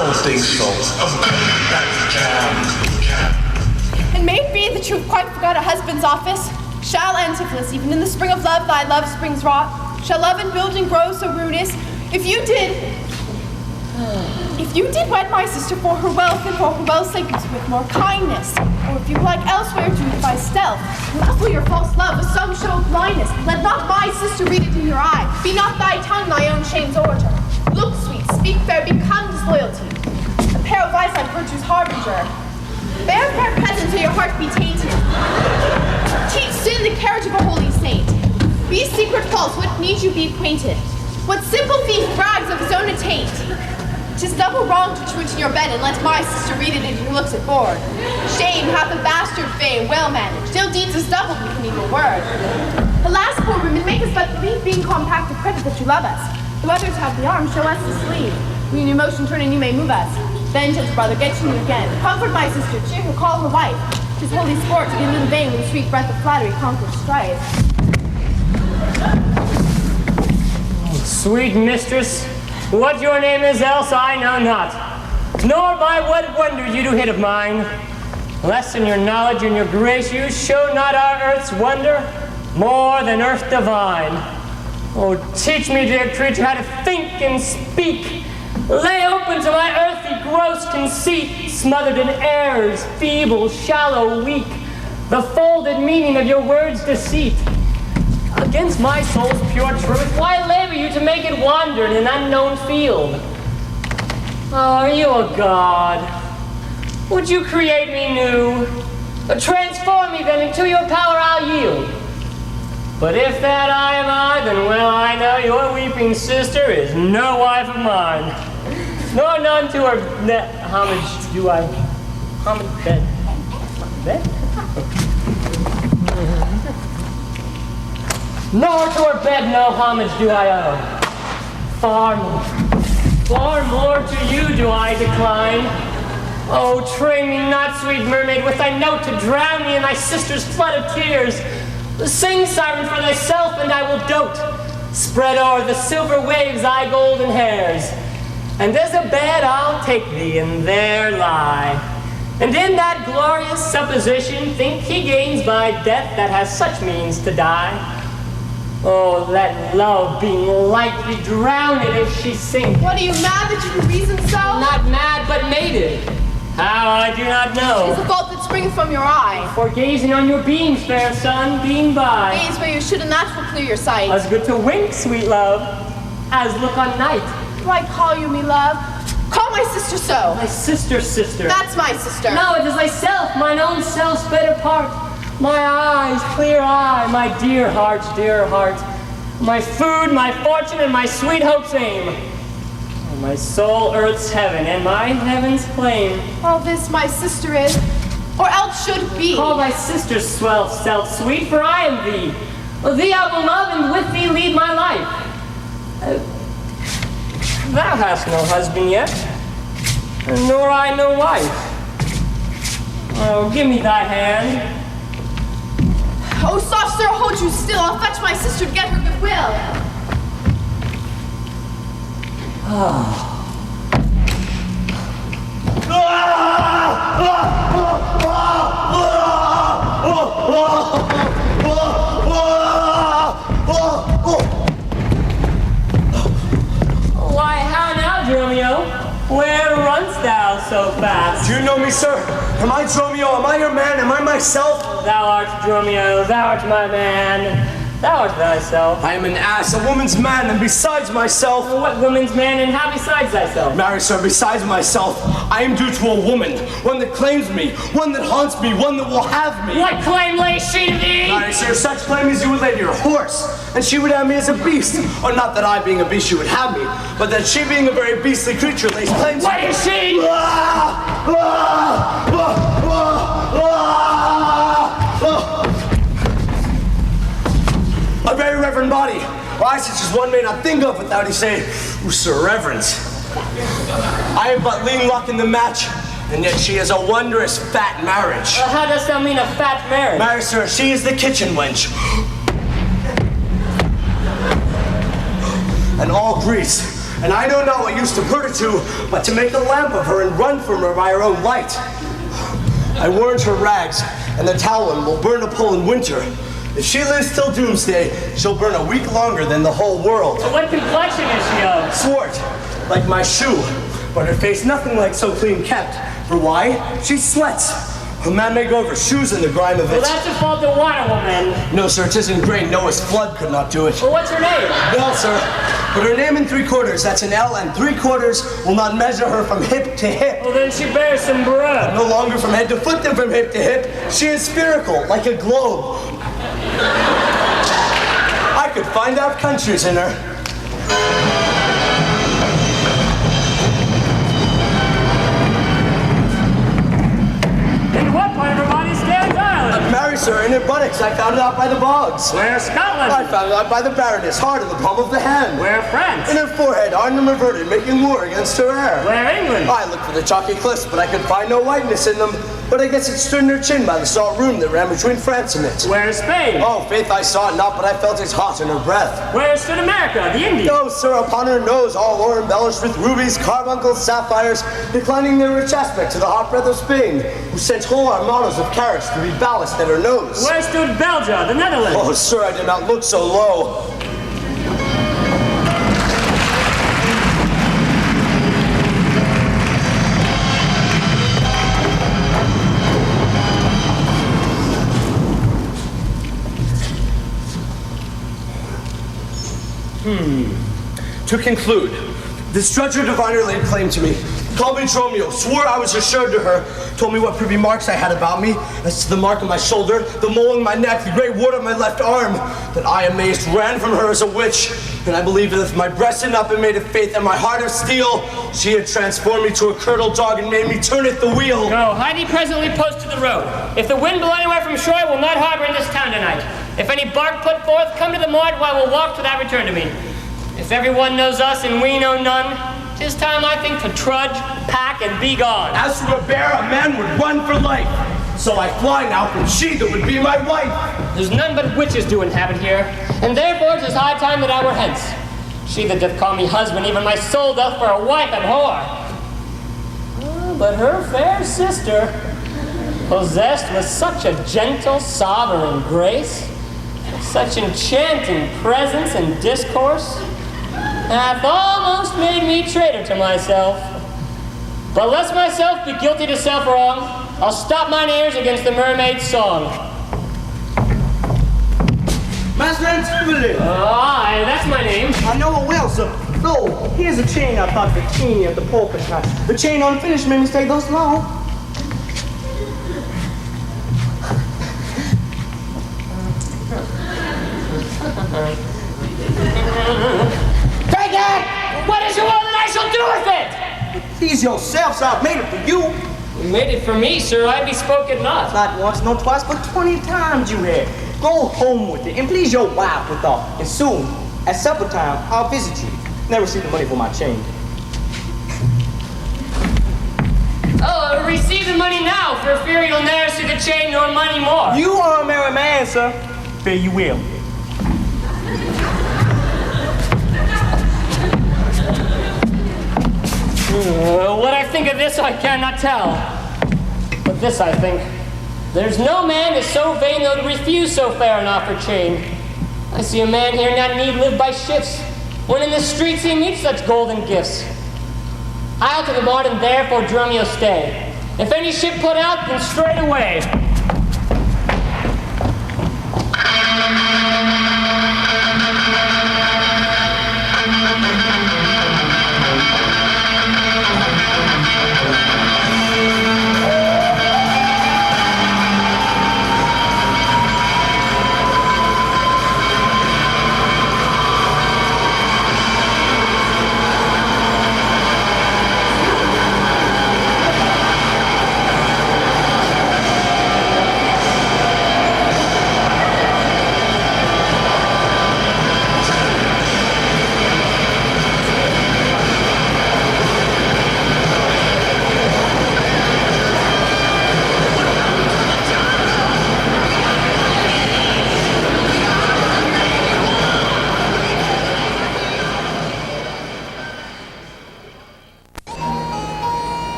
don't think so. I'm coming back to town. And may it be that you have quite forgot a husband's office? Shall Antipholus, even in the spring of love, thy love springs wrought? Shall love in building grow so ruinous? If you did wed my sister for her wealth and for her well's sake with more kindness, or if you like elsewhere do it by stealth, muffle your false love with some show of blindness. Let not my sister read it in your eye. Be not thy tongue thy own shame's orator. Look sweet, speak fair, become disloyalty. A pair of eyes like virtue's harbinger. Bear fair present till your heart be tainted. Teach sin the carriage of a holy saint. Be secret false, what need you be acquainted? What simple thief brags of his own attaint? 'Tis double wrong to treat in your bed and let my sister read it and he looks at board. Shame hath a bastard fame, well managed, ill deeds is doubled with an evil word. Alas, poor women, make us but believe being compact of credit that you love us. Though others have the arm, show us the sleeve. We in your motion turn and you may move us. Then, gentle brother, get to you again. Comfort my sister, cheer her, call her wife. 'Tis holy sport to be a little vain when the sweet breath of flattery conquers strife. Sweet mistress, what your name is else I know not, nor by what wonder you do hit of mine. Less in your knowledge and your grace you show not our earth's wonder more than earth divine. Oh, teach me, dear creature, how to think and speak. Lay open to my earthy gross conceit, smothered in errors, feeble, shallow, weak, the folded meaning of your words' deceit. Against my soul's pure truth, why labor you to make it wander in an unknown field? Oh, are you a god? Would you create me new? Transform me then, into your power I'll yield. But if that I am I, then well I know your weeping sister is no wife of mine. Nor none to her homage do I. Homage bed. Bed? Nor to her bed no homage do I owe. Far more to you do I decline. Oh, train me not, sweet mermaid, with thy note to drown me in thy sister's flood of tears. Sing, siren, for thyself, and I will dote. Spread o'er the silver waves thy golden hairs. And as a bed I'll take thee, and there lie. And in that glorious supposition, think he gains by death that has such means to die. Oh, let love being lightly drowned if she sink. What, are you mad that you can reason so? Not mad, but mated. How, I do not know. It's a fault that springeth from your eye. For gazing on your beams, fair sun, beam by. Gaze where you should, and that will clear your sight. As good to wink, sweet love, as look on night. Do I call you me love? Call my sister so. My sister. That's my sister. No, it is thyself, mine own self's better part. My eyes, clear eye, my dear heart. My food, my fortune, and my sweet hope's aim. My soul, earth's heaven, and my heaven's claim. All this my sister is, or else should be. Call thy sister's swell self sweet, for I am thee. Thee I will love, and with thee lead my life. Thou hast no husband yet, nor I no wife. Oh, give me thy hand. Oh, soft sir, hold you still. I'll fetch my sister to get her goodwill. Why, how now, Dromio? Where runst thou so fast? Do you know me, sir? Am I Dromio? Am I your man? Am I myself? Thou art Dromio, thou art my man. Thou art thyself. I am an ass, a woman's man, and besides myself... What woman's man, and how besides thyself? Marry, sir, besides myself, I am due to a woman, one that claims me, one that haunts me, one that will have me. What claim lays she to thee? Marry, sir, such claim as you would lay to your horse, and she would have me as a beast. Or not that I, being a beast, she would have me, but that she, being a very beastly creature, lays claim to... What is she? A very reverend body, why such as one may not think of without he say, Sir Reverence. I am but lean luck in the match, and yet she is a wondrous fat marriage. How dost thou mean a fat marriage? Marry, sir, she is the kitchen wench. and all Greece. And I know not what use to put her to, but to make a lamp of her and run from her by her own light. I warrant her rags, and the talon will burn a pole in winter. If she lives till doomsday, she'll burn a week longer than the whole world. So what complexion is she of? Swart, like my shoe, but her face nothing like so clean kept. For why? She sweats. A man may go over shoes in the grime of it. Well, that's the fault of water, woman. No, sir, it isn't grain. Noah's flood could not do it. Well, what's her name? Well, sir, but her name in 3/4, that's an L, and 3/4 will not measure her from hip to hip. Well, then she bears some bread. No longer from head to foot than from hip to hip. She is spherical, like a globe. I could find out countries in her. In what part of her body stands Ireland? Marry, sir, in her buttocks. I found it out by the bogs. Where Scotland? I found it out by the Baroness, hard in the palm of the hand. Where France? In her forehead, Arnhem reverted, making war against her heir. Where England? I looked for the chalky cliffs, but I could find no whiteness in them. But I guess it stood in her chin by the salt room that ran between France and it. Where Spain? Oh, faith, I saw it not, but I felt it hot in her breath. Where stood America, the Indies? No, sir, upon her nose, all o'er embellished with rubies, carbuncles, sapphires, declining their rich aspect to the hot breath of Spain, who sent whole armadas of carrots to be ballast at her nose. Where stood Belgium, the Netherlands? Oh, sir, I did not look so low. To conclude, this drudger diviner laid claim to me, called me Dromio, swore I was assured to her, told me what privy marks I had about me, as to the mark on my shoulder, the mole on my neck, the great wart on my left arm, that I amazed ran from her as a witch, and I believed that if my breast had not been made of faith and my heart of steel, she had transformed me to a curdled dog and made me turn at the wheel. No, hide ye presently post to the road. If the wind blow anywhere from shore, will not harbor in this town tonight. If any bark put forth, come to the mart, while I will walk till that return to me. If everyone knows us and we know none, 'tis time, I think, to trudge, pack, and be gone. As for a bear, a man would run for life. So I fly now from she that would be my wife. There's none but witches do inhabit here, and therefore 'tis high time that I were hence. She that doth call me husband, even my soul doth for a wife abhor. But her fair sister, possessed with such a gentle, sovereign grace, such enchanting presence and discourse, hath almost made me traitor to myself. But lest myself be guilty to self-wrong, I'll stop mine ears against the mermaid's song. Master Antivoli! Aye, that's my name. I know it well, sir. No, here's a chain I thought the teeny of the pulpit had. The chain unfinished made me stay thus long. Take it! What is your will that I shall do with it? Please yourselves, I've made it for you. You made it for me, sir. I bespoke it not. Not once, not twice, but 20 times you have. Go home with it, and please your wife withal. And soon, at supper time, I'll visit you. Never see the money for my chain. Oh, receive the money now, for fear you'll never see the chain nor money more. You are a merry man, sir. Fare you will. What I think of this I cannot tell. But this I think. There's no man is so vain though to refuse so fair an offer chain. I see a man here not need live by shifts, when in the streets he meets such golden gifts. I'll to the mart and there for Dromio stay. If any ship put out, then straight away.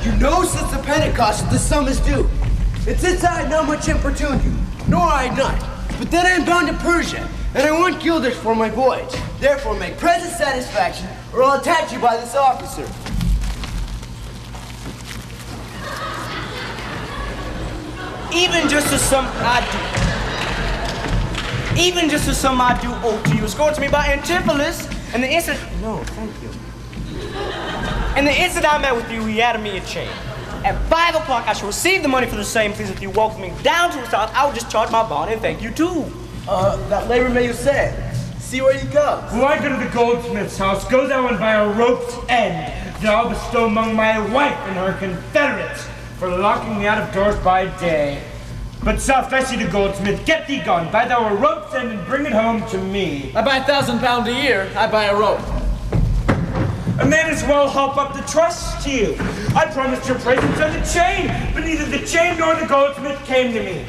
You know since the Pentecost that the sum is due. And since I had not much importuned you, nor I had not, but then I am bound to Persia, and I want guilders for my voyage. Therefore make present satisfaction, or I'll attach you by this officer. Even just as some I do owe to you, escorts me by Antipholus, and the instant... No, thank you. And the instant I met with you, he added me a chain. At 5 o'clock, I shall receive the money for the same. Please, if you welcome me down to the south, I will discharge my bond and thank you too. That labor may you say. See where you go. When I go to the goldsmith's house, go thou and buy a rope's end that I'll bestow among my wife and her confederates for locking me out of doors by day. But soft, I see the goldsmith, get thee gone, buy thou a rope's end and bring it home to me. I buy £1,000 a year, I buy a rope. A man as well help up the trust to you. I promised your presence on the chain, but neither the chain nor the goldsmith came to me.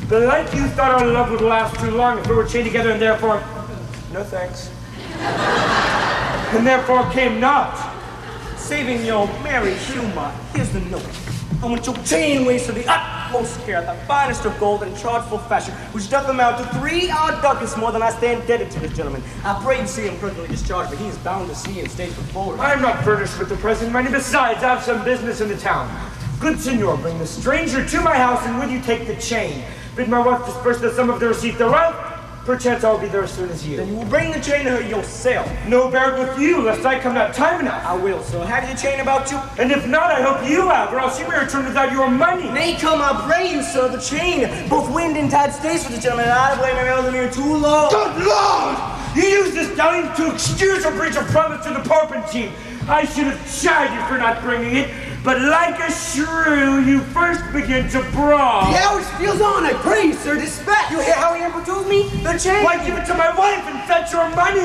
But like you thought our love would last too long if we were chained together, and therefore, no thanks. And therefore came not. Saving your merry humor, here's the note. I want your chain waist to the utmost care, the finest of gold and charged full fashion, which doth amount to 3 odd ducats more than I stand indebted to this gentleman. I pray you see him personally discharged, but he is bound to see and state before. I am not furnished with the present money. Besides, I have some business in the town. Good senor, bring the stranger to my house, and will you take the chain? Bid my wife disperse the sum of the receipt thereof. Perchance I'll be there as soon as you. Then you will bring the chain to her yourself. No, bear it with you, lest I come not time enough. I will, sir. Have you the chain about you? And if not, I hope you have, or else you may return without your money. Nay, come, I pray you, sir, the chain. Both wind and tide stays for the gentleman, and I blame him out of the mirror too long. Good Lord! You use this doubting to excuse or breach of promise to the Porpentine. I should have chid you for not bringing it, but like a shrew, you first begin to brawl. The hour steals on, I pray you, sir, dispatch. You hear how he importunes me? The chain. Why give it to my wife and fetch your money?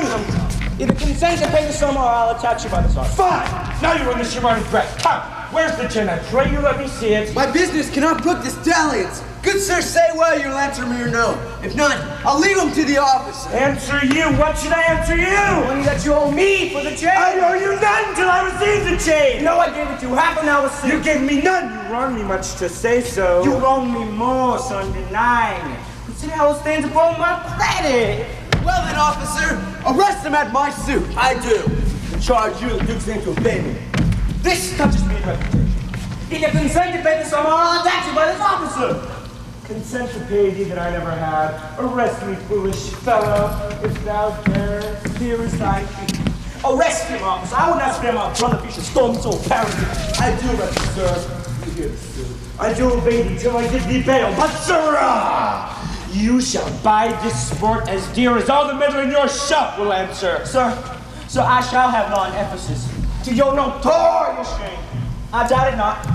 Either consent to pay the sum, or I'll attach you by this arm. Fine! Now you run this your mind breath. Come, where's the chain? I pray you let me see it. My business cannot brook this dalliance. Good sir, say well, you'll answer me or no. If not, I'll leave him to the officer. Answer you? What should I answer you? Money that you owe me for the chain. I owe you none till I receive the chain. No, I gave it to you half an hour since. You gave me none. You wrong me much to say so. You wrong me more, son, denying it. Consider how it stands upon my credit. Well then, officer, arrest him at my suit. I do. And charge you, the Duke's name, to obey me. This touches me in reputation. Either consent to pay the sum, or I'll attach you by this officer. Consent to pay thee that I never had. Arrest me, foolish fellow, if thou darest. Here is thy key. Arrest him, officer. I would not spare my brother if he should storm so apparently. I do, arrest you, sir. You hear the suit. I do obey thee till I give thee bail. But sirrah, you shall buy this sport as dear as all the metal in your shop will answer. Sir, I shall have law in Ephesus. To your notorious shame. I doubt it not.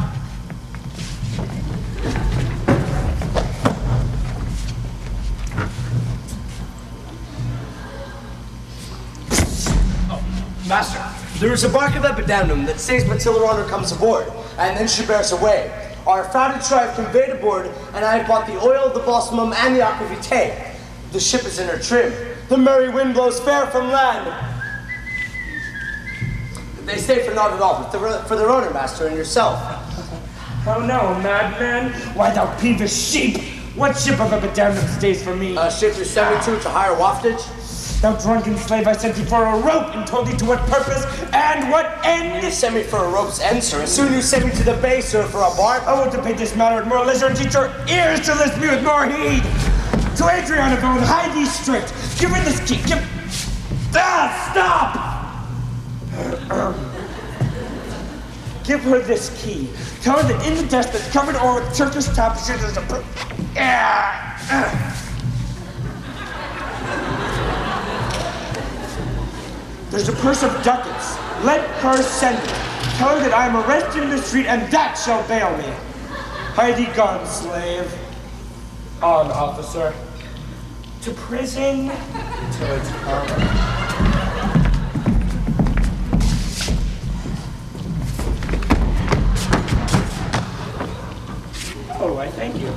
Master, there is a bark of Epidamnum that says Matilda Honor comes aboard, and then she bears away. Our founded tribe conveyed aboard, and I have bought the oil, the balsamum, and the aquavitae. The ship is in her trim. The merry wind blows fair from land. They stay for naught at all, but for their owner, master, and yourself. Oh no, madman! Why, thou peevish sheep! What ship of Epidamnum stays for me? Ship you sent me to hire waftage. Thou drunken slave, I sent thee for a rope and told thee to what purpose and what end. You sent me for a rope's end, sir. As soon you sent me to the bay, sir, for a bark. I want to pay this matter with more leisure and teach your ears to listen me with more heed. To Adriana, go and hide thee strict. Give her this key. Stop! Give her this key. Tell her that in the desk that's covered over with Turkish tapestry, there's a... There's a purse of ducats. Let her send it. Tell her that I am arrested in the street, and that shall bail me. Hide thee gone, slave. On, officer. To prison till it's come. Oh, I thank you.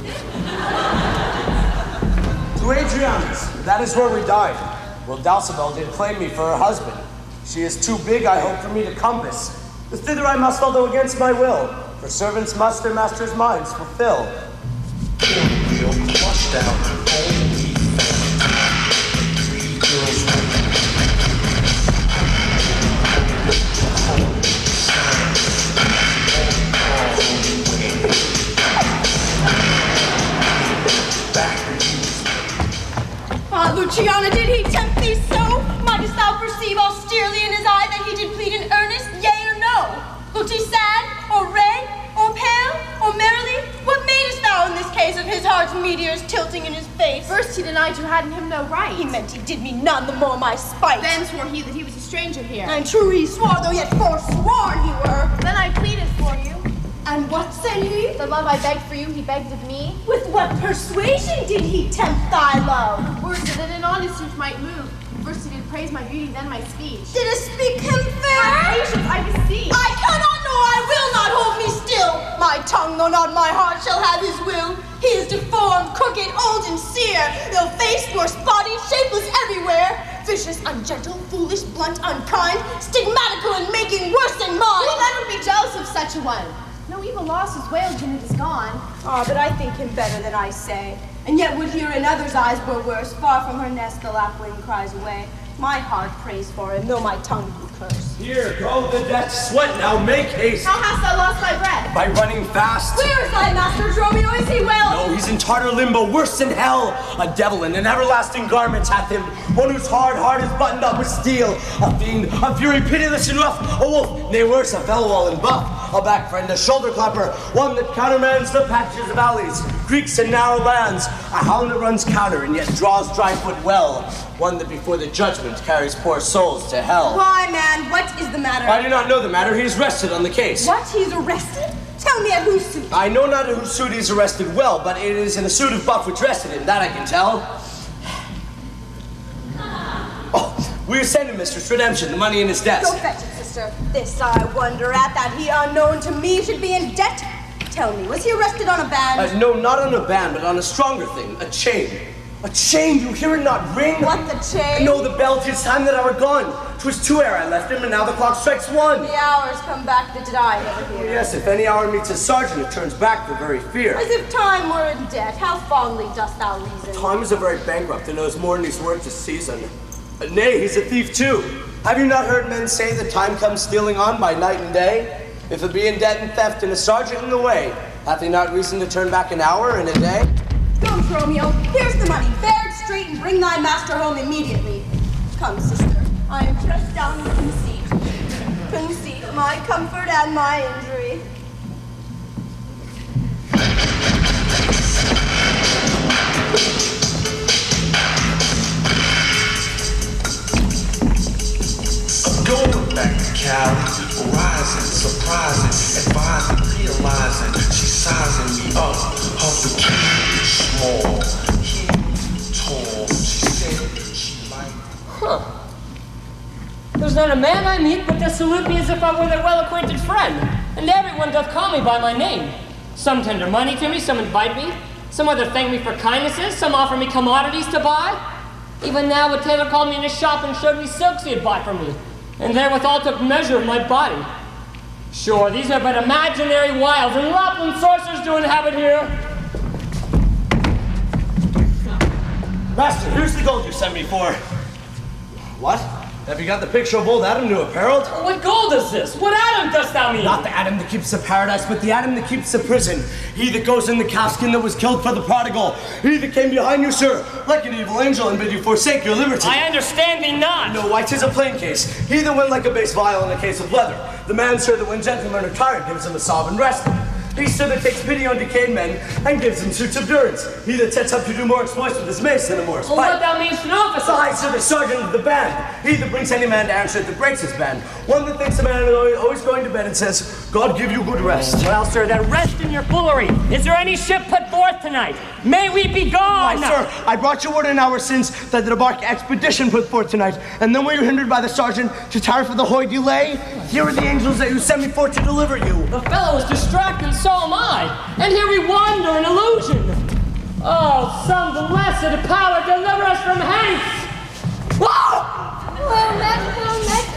To Adriana's. That is where we died. Well, Dulcibel did claim me for her husband. She is too big, I hope, for me to compass. But thither I must, although against my will. For servants must their masters' minds fulfill. We'll flush down only three girls Luciana, did he tempt thee so? Mightest thou perceive austerely in his eye that he did plead in earnest, yea or no? Looked he sad, or red, or pale, or merrily? What madest thou in this case of his heart's meteors tilting in his face? First he denied you had in him no right. He meant he did me none, the more my spite. Then swore he that he was a stranger here. And true he swore, though yet forsworn he were. Then I pleaded for you. And what said he? The love I begged for you, he begged of me. With what persuasion did he tempt thy love? Words that an honest youth might move. First he did praise my beauty, then my speech. Did it speak him fair? Have patience, I beseech. I cannot, no, I will not hold me still. My tongue, though not my heart, shall have his will. He is deformed, crooked, old, and sere, no face nor spotty, shapeless everywhere. Vicious, ungentle, foolish, blunt, unkind, stigmatical, and making worse than mine. Who'll ever be jealous of such a one? No evil loss is wailed when it is gone. Ah, but I think him better than I say. And yet would hear in others' eyes were worse. Far from her nest the lapwing cries away. My heart prays for him, though my tongue do curse. Here, go the death sweat, now make haste. How hast thou lost thy breath? By running fast. Where is thy master, Dromio? Is he well? No, he's in tartar limbo, worse than hell. A devil in an everlasting garment hath him. One whose hard heart is buttoned up with steel. A fiend, a fury pitiless and rough. A wolf, nay worse, a fellow all in buff. A back friend, a shoulder clapper. One that countermands the patches of valleys, creeks and narrow lands. A hound that runs counter and yet draws dry foot well. One that before the judgment carries poor souls to hell. Why, man, what is the matter? I do not know the matter. He is arrested on the case. What? He's arrested? Tell me at whose suit? I know not at whose suit he's arrested well, but it is in a suit of buff which rested him. That I can tell. Oh, we are sending Mistress Redemption the money in his desk. Go fetch it, sister. This I wonder at, that he unknown to me should be in debt. Tell me, was he arrested on a band? No, not on a band, but on a stronger thing, a chain. A chain, you hear it not ring? What, the chain? No, the bell, 'tis time that I were gone. 'Twas 2 ere I left him, and now the clock strikes 1. The hours come back that did I never hear. Yes, if any hour meets a sergeant, it turns back for very fear. As if time were in debt, how fondly dost thou reason? Time is a very bankrupt and knows more than he's worth this season. Nay, he's a thief too. Have you not heard men say that time comes stealing on by night and day? If it be in debt and theft and a sergeant in the way, hath he not reason to turn back an hour and a day? Go, Romeo, here's the money. Bear it straight and bring thy master home immediately. Come, sister, I am pressed down with conceit. Conceit, my comfort and my injury. Going back to Cali, rising, surprising, advising, realizing, she's sizing me up. Her bikini small, he tall. She said she liked. There's not a man I meet but does salute me as if I were their well-acquainted friend, and everyone doth call me by my name. Some tender money to me, some invite me, some other thank me for kindnesses, some offer me commodities to buy. Even now a tailor called me in his shop and showed me silks he'd buy from me, and therewithal took measure of my body. Sure, these are but imaginary wilds, and Lapland sorcerers do inhabit here. Master, here's the gold you sent me for. What? Have you got the picture of old Adam to apparel? What gold is this? What Adam dost thou mean? Not the Adam that keeps the paradise, but the Adam that keeps the prison. He that goes in the calfskin that was killed for the prodigal. He that came behind you, sir, like an evil angel, and bid you forsake your liberty. I understand thee not. No, why, 'tis a plain case. He that went like a base vial in a case of leather. The man, sir, that when gentlemen are tired gives them a sob and rest. He, sir, that takes pity on decayed men and gives them suits of durance. He that sets up to do more exploits with his mace than a Morris Well, pipe. what thou meanst an officer? I, sir, the sergeant of the band. He that brings any man to answer that breaks his band. One that thinks a man is always going to bed and says, God give you good rest. Well, sir, then rest in your foolery. Is there any ship put forth tonight? May we be gone! Why, sir, I brought you word an hour since that the bark expedition put forth tonight, and then we were hindered by the sergeant to tarry for the hoy delay. Here are the angels that you sent me for to deliver you. The fellow is distracted, so am I. And here we wander in illusion. Oh, some blessed power deliver us from hence! Whoa! Well met,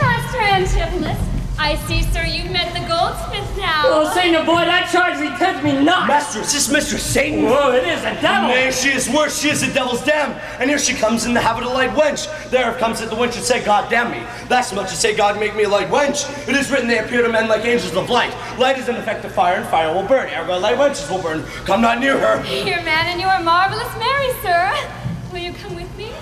Master Antipholus. I see, sir, you've met the goldsmith now. Oh, Satan, boy, that charge me tempt me not. Master, is this Mistress Satan? Whoa, it is a devil. Nay, she is worse. She is a devil's dam. And here she comes in the habit of light wench. There comes it the wench and say, God damn me. That's much to say, God make me a light wench. It is written they appear to men like angels of light. Light is an effect of fire, and fire will burn. Ergo, light wenches will burn. Come not near her. Here, man, and you are marvelous merry, sir. Will you come with me?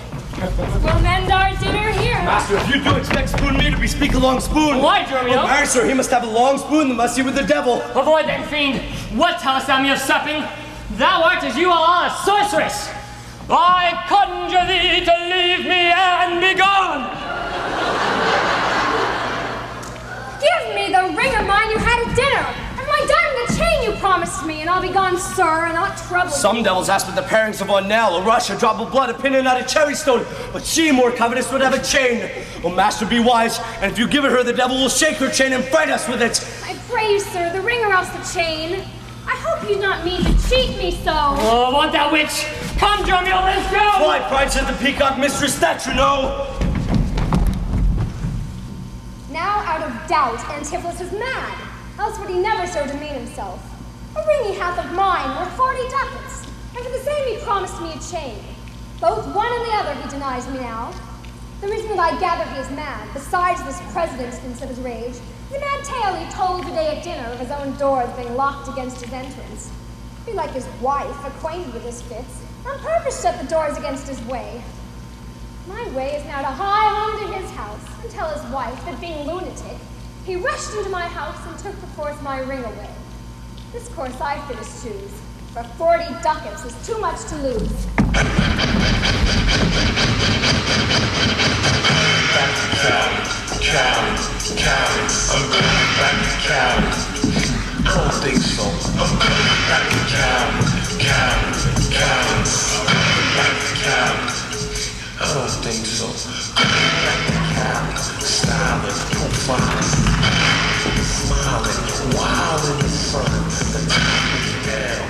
We'll mend our dinner here. Master, if you do expect Spoon me to be speak a long spoon. Why, Jeremy? Oh, marry, sir, he must have a long spoon that must he with the devil. Avoid that fiend. What tellest thou me of supping? Thou art, as you are, a sorceress. I conjure thee to leave me and be gone. Give me the ring of mine you had at dinner. And my diamond the chain you promised me, and I'll be gone, sir, and not trouble you. Some devils ask for the parings of one nail, a rush, a drop of blood, a pin and not a cherry stone. But she, more covetous, would have a chain. Oh, master, be wise, and if you give it her, the devil will shake her chain and fright us with it. I pray you, sir, the ring or else the chain. I hope you not mean to cheat me so. Oh, want that witch? Come, Jeremy, let's go! Fly, pride, said the peacock mistress, that you know. Now, out of doubt, Antipholus is mad. Else would he never so demean himself. A ring he hath of mine worth 40 ducats, and for the same he promised me a chain. Both one and the other he denies me now. The reason that I gather he is mad, besides this present instance of his rage, the mad tale he told today at dinner of his own doors being locked against his entrance. Be like his wife, acquainted with his fits, on purpose shut the doors against his way. My way is now to hie home to his house and tell his wife that being lunatic, he rushed into my house and took perforce my ring away. This course I fittest choose, for 40 ducats is too much to lose. Back to Cali, I'm going back to Cali. I don't think so. I'm going back to Cali. I'm going back to Cali. I don't think so. I'm going back to Cali. Styling, profiling, smiling, wild in the sun. The time is down.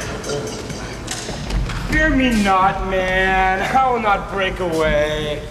Fear me not, man. I will not break away.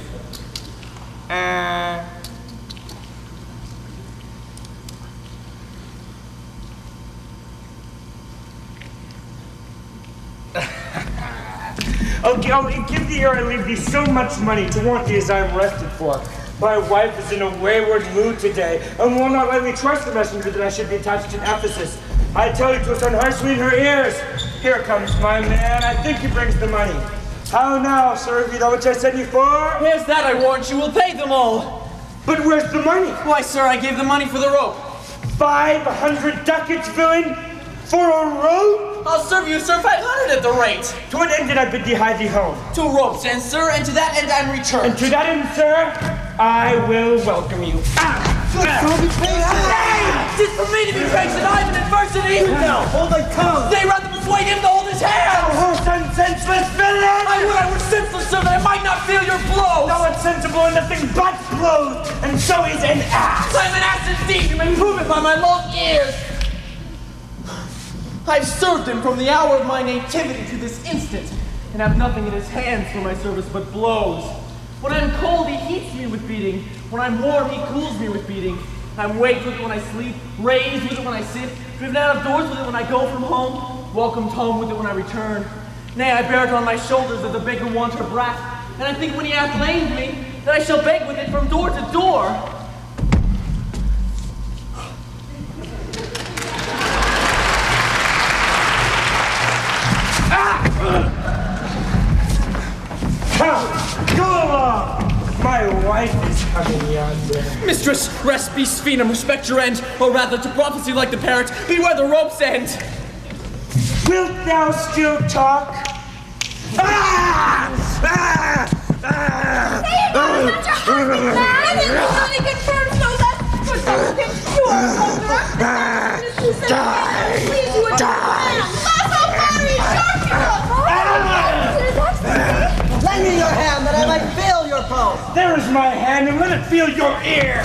Okay, I'll give thee ere I leave thee so much money to want thee as I am rested for. My wife is in a wayward mood today, and will not let me trust the messenger that I should be attached in Ephesus. I tell you 'twill sound harshly in her ears. Here comes my man, I think he brings the money. How now, sir, have you that which I sent you for? Here's that, I warrant you will pay them all. But where's the money? Why, sir, I gave the money for the rope. 500 ducats, villain, for a rope? I'll serve you, sir, 500 at the rate. To what end did I bid thee hie thee home? To a rope's end, sir, and to that end I'm returned. And to that end, sir, I will welcome you. Tis for me to be praised that I'm in adversity. Now, hold thy tongue. They rather persuade him to hold his hand. Oh, senseless villain! I would I were senseless, sir, that I might not feel your blows. Thou art sensible in nothing but blows, and so is an ass. I'm an ass indeed, you may prove it by my long ears. I've served him from the hour of my nativity to this instant, and have nothing in his hands for my service but blows. When I'm cold, he heats me with beating. When I'm warm, he cools me with beating. I'm waked with it when I sleep, raised with it when I sit, driven out of doors with it when I go from home, welcomed home with it when I return. Nay, I bear it on my shoulders as a beggar wanter brat, and I think when he hath lamed me, that I shall beg with it from door to door. Go along! My wife is coming yonder. Mistress, rest, be sphenum, respect your end, or rather to prophecy like the parrot, beware the rope's end. Wilt thou still talk? Say it, not your husband, man! And it only confirms no less for some of him pure wonder. Please you would Lasso Mary, Lend me your hand that I might feel your pulse. There is my hand, and let it feel your ear.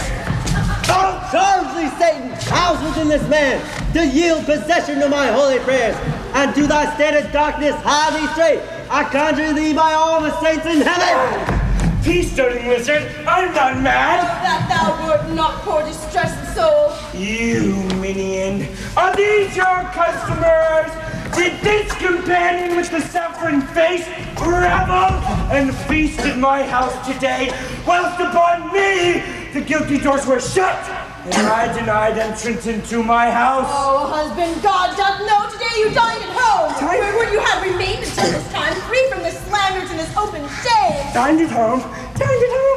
Charge thee, Satan, house within this man, to yield possession to my holy prayers, and to thy stated darkness hie thee straight. I conjure thee by all the saints in heaven. Peace, dirty lizard. I'm not mad. That thou wert not, poor distressed soul. You minion. Are these your customers? Did this companion with the saffron face revel and feast at my house today, whilst upon me the guilty doors were shut, and I denied entrance into my house? Oh, husband, God doth know today you dined at home. Where would you have remained until this time, free from this slanders and this open shame? Dined at home,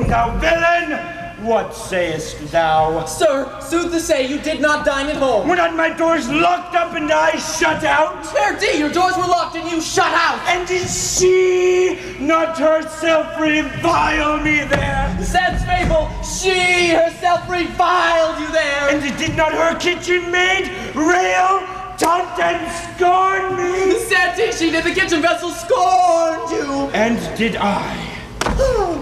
thou villain! What sayest thou? Sir, sooth to say, you did not dine at home. Were not my doors locked up and I shut out? Fair your doors were locked and you shut out. And did she not herself revile me there? Said's fable, she herself reviled you there. And did not her kitchen maid rail, taunt, and scorn me? Said she did, the kitchen vessel scorned you. And did I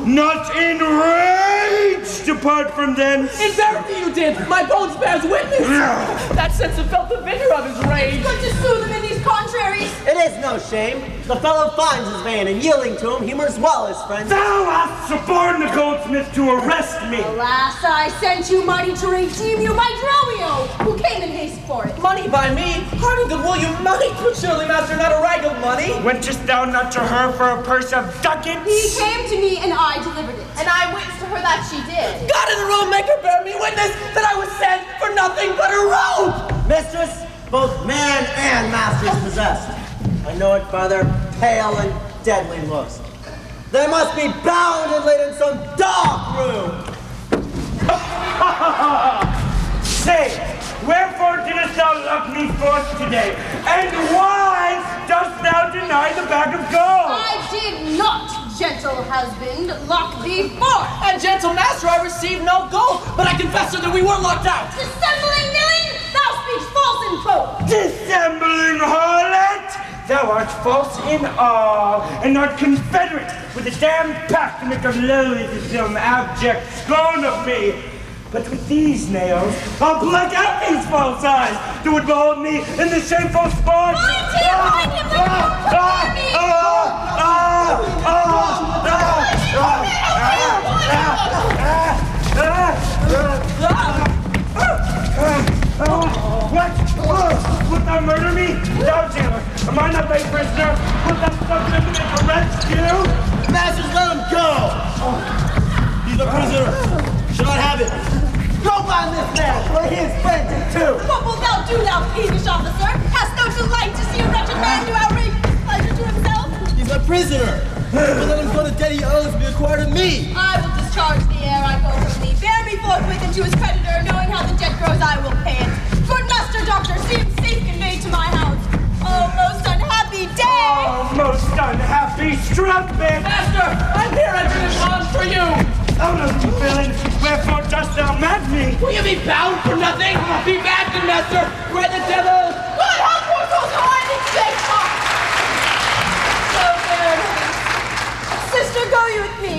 not in rage depart from thence? In verity you did. My bones bears witness. That sense of felt the vigor of his rage. Good to soothe him in these contraries. It is no shame. The fellow finds his vein, and yielding to him, humors well his friends. Thou hast suborned the goldsmith to arrest me. Alas, I sent you money to redeem you, my Romeo, who came in haste for it. Money by me? Hardly good will you money, but surely, master, not a rag of money. Wentest thou not to her for a purse of ducats? He came to me and I delivered it. And I witnessed to her that she did. God in the room, make her bear me witness that I was sent for nothing but a robe. Mistress, both man and master is possessed. I know it by their pale and deadly looks. They must be bound and laid in some dark room. Say, wherefore didst thou lock me forth today? And why dost thou deny the bag of gold? I did not, gentle husband, lock thee forth. And gentle master, I received no gold, but I confess her that we were locked out. Dissembling villain, thou speaks false in both. Dissembling harlot! Thou art false in all, and art confederate with the damned pack to make a loathsome abject scorn of me. But with these nails, I'll pluck out these false eyes that would behold me in the shameful sport. What? Wilt thou murder me? Thou jailer, am I not thy prisoner? Wilt thou suffer them to make a rescue? Masters, let him go! He's a prisoner. Should not have it. Go on this man, for he is friendly too. What wilt thou do, thou peevish officer? Hast thou delight to see a wretched man do outrageous pleasure to himself? He's my prisoner. But let him go to debt he owes be acquired of me. I will discharge the heir I go from thee. Bear me forthwith into his creditor, knowing how the debt grows, I will pay it. Good master doctor, see him safe conveyed to my house. Oh, most unhappy day! Oh, most unhappy strumpet! Master, I'm here entering this bond for you. Out of you, villain! Wherefore dost thou mad me? Will you be bound for nothing? Be mad, good master! Where the devil? God help poor souls, how I did shake off! So there. Sister, go you with me.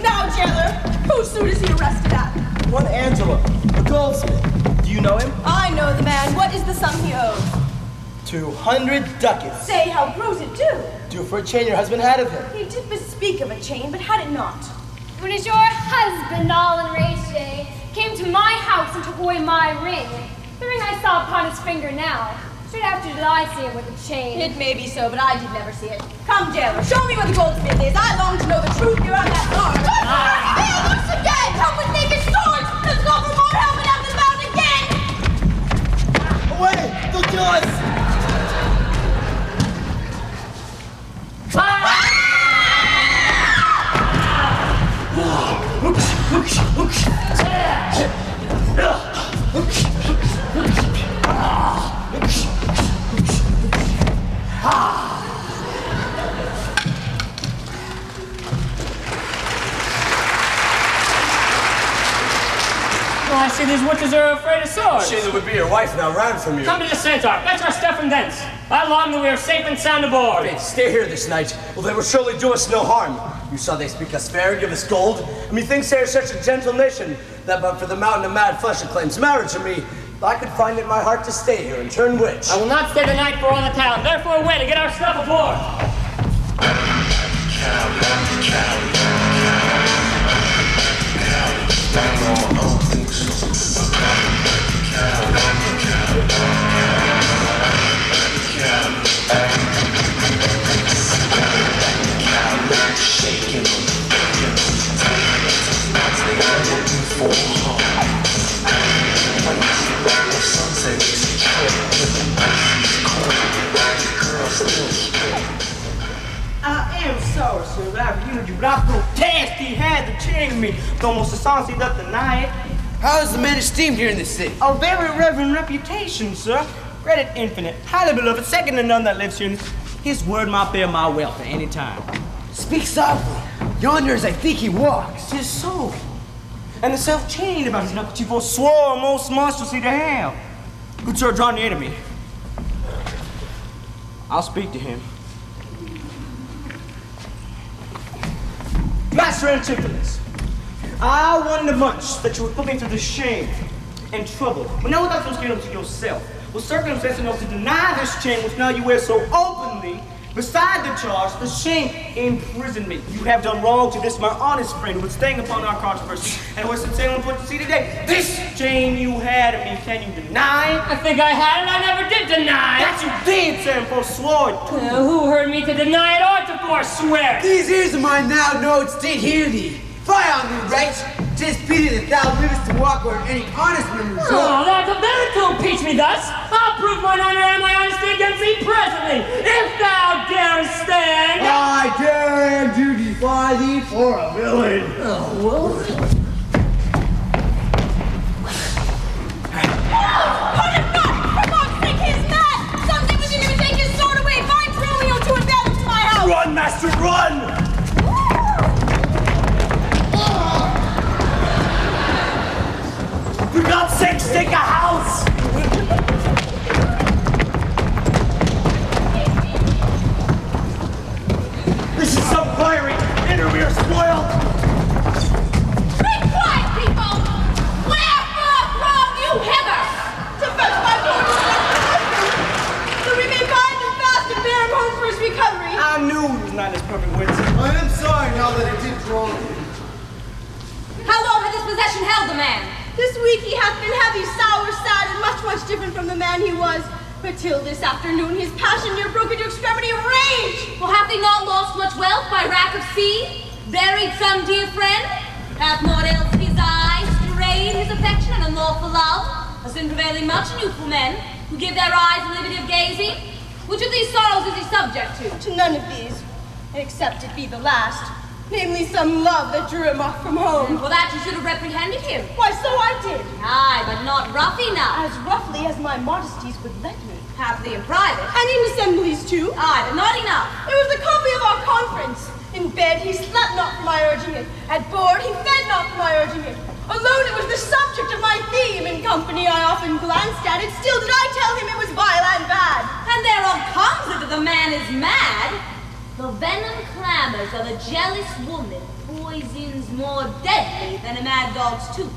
Now, jailer, whose suit is he arrested at? One Angela, a goldsmith. Do you know him? I know the man. What is the sum he owes? 200 ducats. Say, how grows it due? Due for a chain your husband had of him. He did bespeak of a chain, but had it not. When is your husband, all enraged today, came to my house and took away my ring? The ring I saw upon his finger now. Straight after did I see him with a chain. It may be so, but I did never see it. Come, jailer, show me where the goldsmith is. I long to know the truth beyond that arm. Hey, once again! Come with naked swords! Let's go for more help and have them bound again! Away! Don't kill us! Well, I see these witches are afraid of swords. She that would be your wife now ran from you. Come to the centaur. Fetch our stuff from thence. I long that we are safe and sound aboard. Wait, stay here this night. Well, they will surely do us no harm. You saw they speak us fair, give us gold. And methinks they are such a gentle nation that but for the mountain of mad flesh that claims marriage of me, I could find it in my heart to stay here and turn witch. I will not stay the night for all the town. Therefore, away to get our stuff aboard. I am sorry, sir, that I've hindered you, but I protest he had the chain of me. Almost the song he doth deny it. How is the man esteemed here in this city? A very reverend reputation, sir. Credit infinite, highly beloved, second to none that lives here. His word might bear my wealth at any time. Speak softly. Yonder as I think he walks. 'Tis so. And the self-chained about his knuckle chief swore most monstrously to hell. Good sir, draw near to me. I'll speak to him. Master Antipholus, I wonder much that you would put me through the shame and trouble, but no without some scandal to yourself. With circumstance enough to deny this chain which now you wear so openly, beside the charge, the shame imprisonment. You have done wrong to this my honest friend who was staying upon our controversy, and was sincerely put to see today. This chain you had of me, can you deny? I think I had it, I never did deny. That you did, sir, and forswore it. Who heard me to deny it or to forswear it? These ears of mine now know it did hear thee. Fie on thee, wretch! 'Tis pity that thou livest to walk where any honest men resort. Oh, that's a better to impeach me thus. I'll prove mine honor and my honesty against thee presently, if thou darest stand. I dare and do defy thee for a villain. Oh, well. Pardon not! For God's sake, he is mad! Something was going to take his sword away! Find Romeo to advance to my house! Run, master, run! For God's sake, take a house! This is some fiery, and we are spoiled! Be quiet, people! Wherefore brought you hither? To fetch my lord so we may bind him fast and bear him home for his recovery. I knew he was not in his perfect wits. I am sorry now that I did wrong. How long had this possession held the man? This week he hath been heavy, sour, sad, and much different from the man he was. But till this afternoon his passion near broke into extremity of rage. Well, hath he not lost much wealth by rack of sea? Buried some dear friend? Hath not else his eyes strayed his affection and unlawful love? Has been prevailing much in youthful men, who give their eyes the liberty of gazing? Which of these sorrows is he subject to? To none of these, except it be the last. Namely, some love that drew him off from home. And for that you should have reprehended him. Why, so I did. Aye, but not rough enough. As roughly as my modesties would let me. Haply in private. And in assemblies, too. Aye, but not enough. It was the copy of our conference. In bed, he slept not for my urging it. At board, he fed not for my urging it. Alone, it was the subject of my theme. In company, I often glanced at it. Still did I tell him it was vile and bad. And thereof comes it that the man is mad. The venom clamors of a jealous woman poisons more deadly than a mad dog's tooth.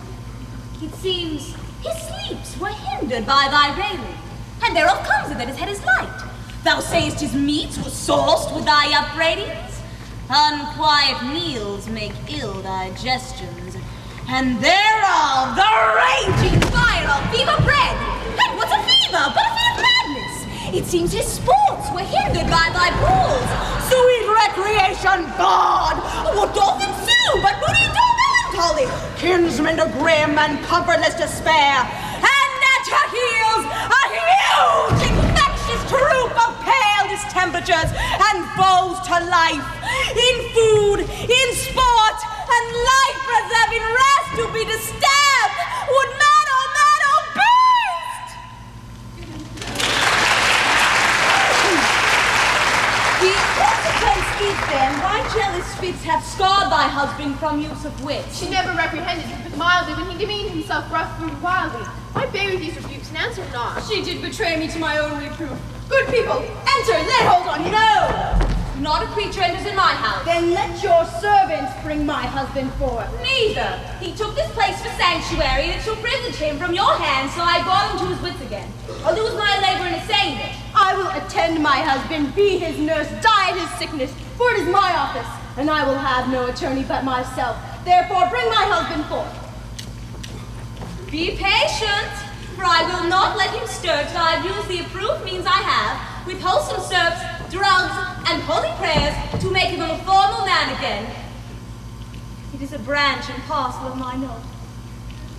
It seems his sleeps were hindered by thy railing, and thereof comes it that his head is light. Thou sayest his meats were sauced with thy upbraidings. Unquiet meals make ill digestions, and thereof the raging fire of fever bred. And what's a fever but a fit of madness? It seems his sports were hindered by thy brawls. Sweet recreation, God! What doth ensue but moody melancholy? Kinsmen to grim and comfortless despair. And at your heels, a huge infectious troop of pale distemperatures and foes to life. In food, in sport, and life-preserving rest to be disturbed. Would man, oh beast! The consequence is then, thy jealous fits have scarred thy husband from use of wit. She never reprehended him, but mildly when he demeaned himself roughly and wildly. I bear with these rebukes and answer not. She did betray me to my own reproof. Good people, enter, lay hold on him. No! Not a creature enters in my house. Then let your servants bring my husband forth. Neither. He took this place for sanctuary, and it shall privilege him from your hands, so I brought him to his wits again. I'll lose my labor in assaying it. I will attend my husband, be his nurse, die at his sickness, for it is my office, and I will have no attorney but myself. Therefore, bring my husband forth. Be patient, for I will not let him stir till I have used the approved means I have, with wholesome syrups, drugs, and holy prayers, to make him a formal man again. It is a branch and parcel of mine oath,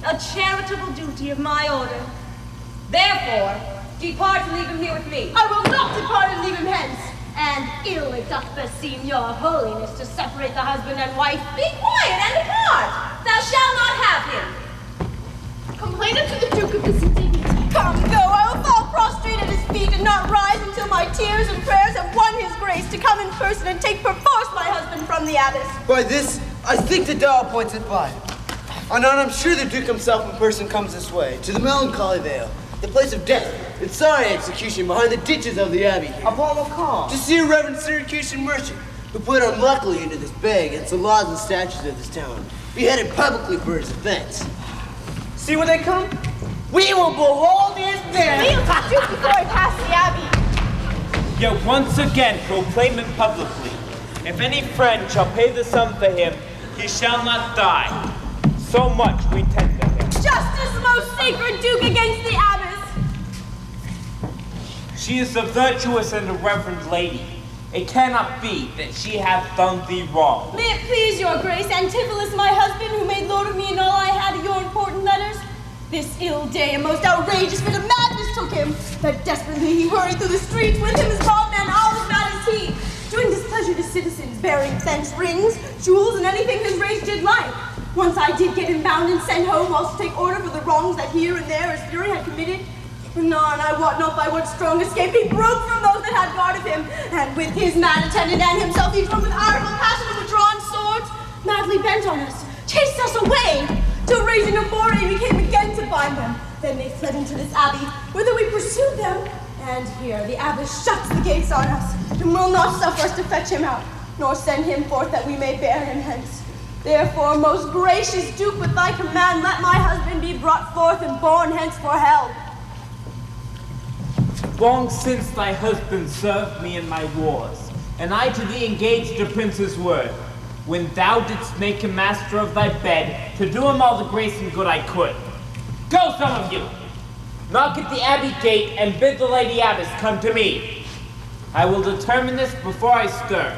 a charitable duty of my order. Therefore, depart and leave him here with me. I will not depart and leave him hence. And ill it doth beseem your holiness to separate the husband and wife. Be quiet and depart. Thou shalt not have him. Complain unto the Duke of this indignity. Come, go, I will fall prostrate at his feet and not rise until my tears and prayers have won his grace to come in person and take perforce my husband from the abbess. By this, I think the day appointed by. Anon, I'm sure the Duke himself in person comes this way, to the melancholy vale, the place of death, and sorry execution behind the ditches of the abbey here. Upon what cause? To see a reverend Syracusan merchant, who put unluckily into this bag against the laws and statutes of this town, beheaded publicly for his offense. See where they come? We will behold his death! We will shoot before I pass the abbey. Yet once again proclaim it publicly. If any friend shall pay the sum for him, he shall not die. So much we tender him. Justice, most sacred Duke, against the abbess. She is a virtuous and a reverend lady. It cannot be that she hath done thee wrong. May it please your grace, Antipholus, my husband, who made lord of me and all I had of your important letters. This ill day a most outrageous fit of madness took him, that desperately he hurried through the streets, with him his bondman, all as mad as he, doing displeasure to citizens, bearing thence rings, jewels, and anything his rage did like. Once I did get him bound and sent home, whilst to take order for the wrongs that here and there his fury had committed. Anon, I wot not by what strong escape he broke from those that had guard of him, and with his mad attendant and himself each one with ireful passion and with drawn swords, madly bent on us, chased us away, till raising a foray we came again to bind them. Then they fled into this abbey, whither we pursued them, and here the abbess shuts the gates on us, and will not suffer us to fetch him out, nor send him forth that we may bear him hence. Therefore, most gracious Duke, with thy command, let my husband be brought forth and borne hence for hell. Long since thy husband served me in my wars, and I to thee engaged a prince's word, when thou didst make him master of thy bed, to do him all the grace and good I could. Go, some of you! Knock at the abbey gate and bid the lady abbess come to me. I will determine this before I stir.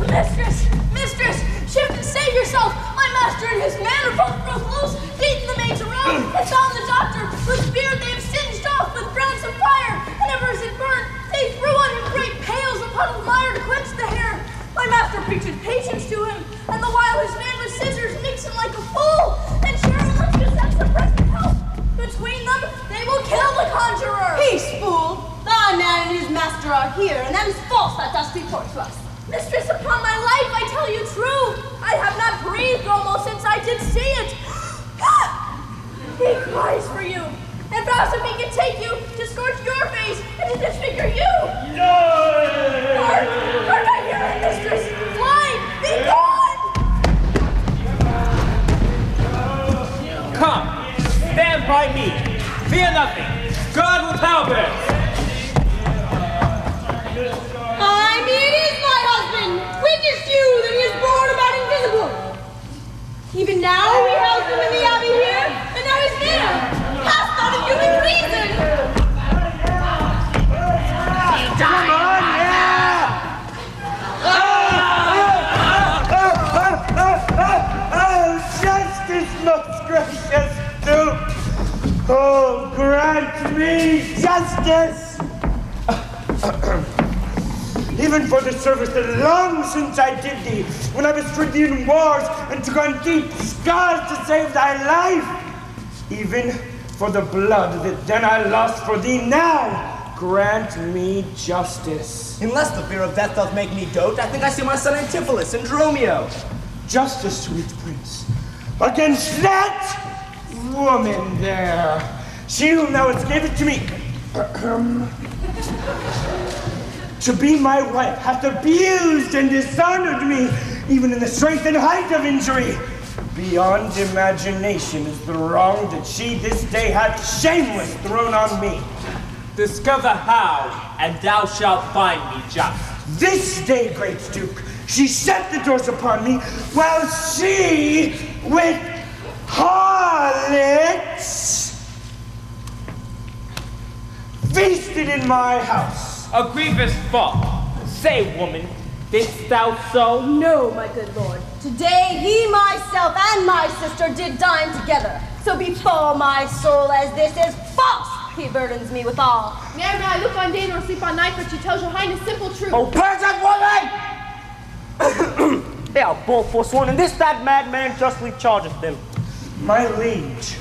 Mistress, shift and save yourself! My master and his man are both broke loose, beaten the maids around, and found the doctor, whose beard they have singed off with brands of fire, and ever as it burned, they threw on him great pails of puddled mire to quench the hair. My master preaches patience to him, and the while his man with scissors makes him like a fool, and Sharon lets possess the present help. Between them, they will kill the conjurer. Peace, fool! Thy man and his master are here, and that is false that dost report to us. Mistress, upon my life, I tell you true. I have not breathed almost since I did see it. He cries for you. And perhaps if he can take you, to scorch your face and to disfigure you. No! Hark, I hear it, mistress. Fly, be gone! Come, stand by me. Fear nothing. God with halberds. It is my husband! Witness you that he is born about invisible! Even now we house him in the abbey here, and now he's there! Hast thought of human reason! Come on, justice, most gracious Duke! Oh, grant me justice! Even for the service that long since I did thee, when I was with thee in wars and took on deep scars to save thy life. Even for the blood that then I lost for thee now, grant me justice. Unless the fear of death doth make me dote, I think I see my son Antipholus and Dromio. Justice, sweet prince, against that woman there. She whom thou hast given to me. To be my wife hath abused and dishonored me, even in the strength and height of injury. Beyond imagination is the wrong that she this day hath shameless thrown on me. Discover how, and thou shalt find me just. This day, great Duke, She shut the doors upon me while she, with harlots, feasted in my house. A grievous fault. Say, woman, didst thou so? No, my good lord. Today he, myself, and my sister did dine together. So before my soul, as this is false, he burdens me with all. May I look on day nor sleep on night, but she tells your highness simple truth. Oh, peasant woman! They are both forsworn, and that madman justly chargeth them. My liege,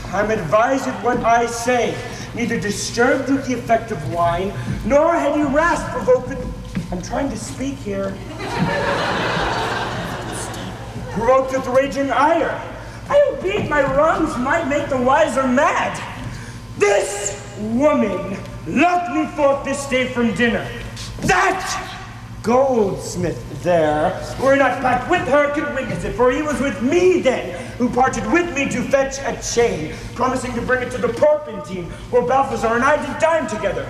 I'm advised at what I say, neither disturbed with the effect of wine, nor had he wrath provoked. I'm trying to speak here. Provoked with raging ire. I obeyed my wrongs might make the wiser mad. This woman locked me forth this day from dinner. That goldsmith there, were I not packed with her, could witness it, for he was with me then, who parted with me to fetch a chain, promising to bring it to the Porpentine, where Balthazar and I did dine together.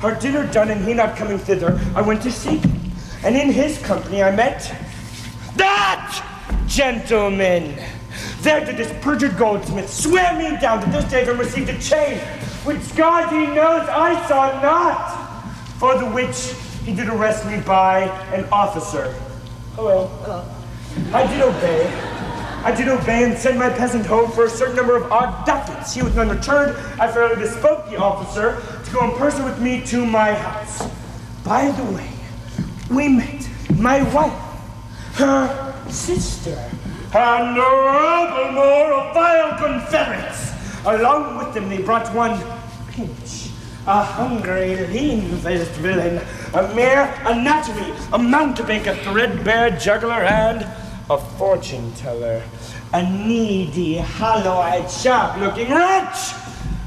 Our dinner done, and he not coming thither, I went to seek him, and in his company I met that gentleman. There did this perjured goldsmith swear me down that this day I received a chain, which God he knows I saw not, for the which he did arrest me by an officer. Hello. I did obey and sent my peasant home for a certain number of odd ducats. He with none returned, I fairly bespoke the officer to go in person with me to my house. By the way, we met my wife, her sister, and a rebel more of vile confederates. Along with them they brought one Pinch, a hungry, lean-faced villain, a mere anatomy, a mountebank, a threadbare juggler, and a fortune-teller, a needy, hollow-eyed, sharp-looking wretch,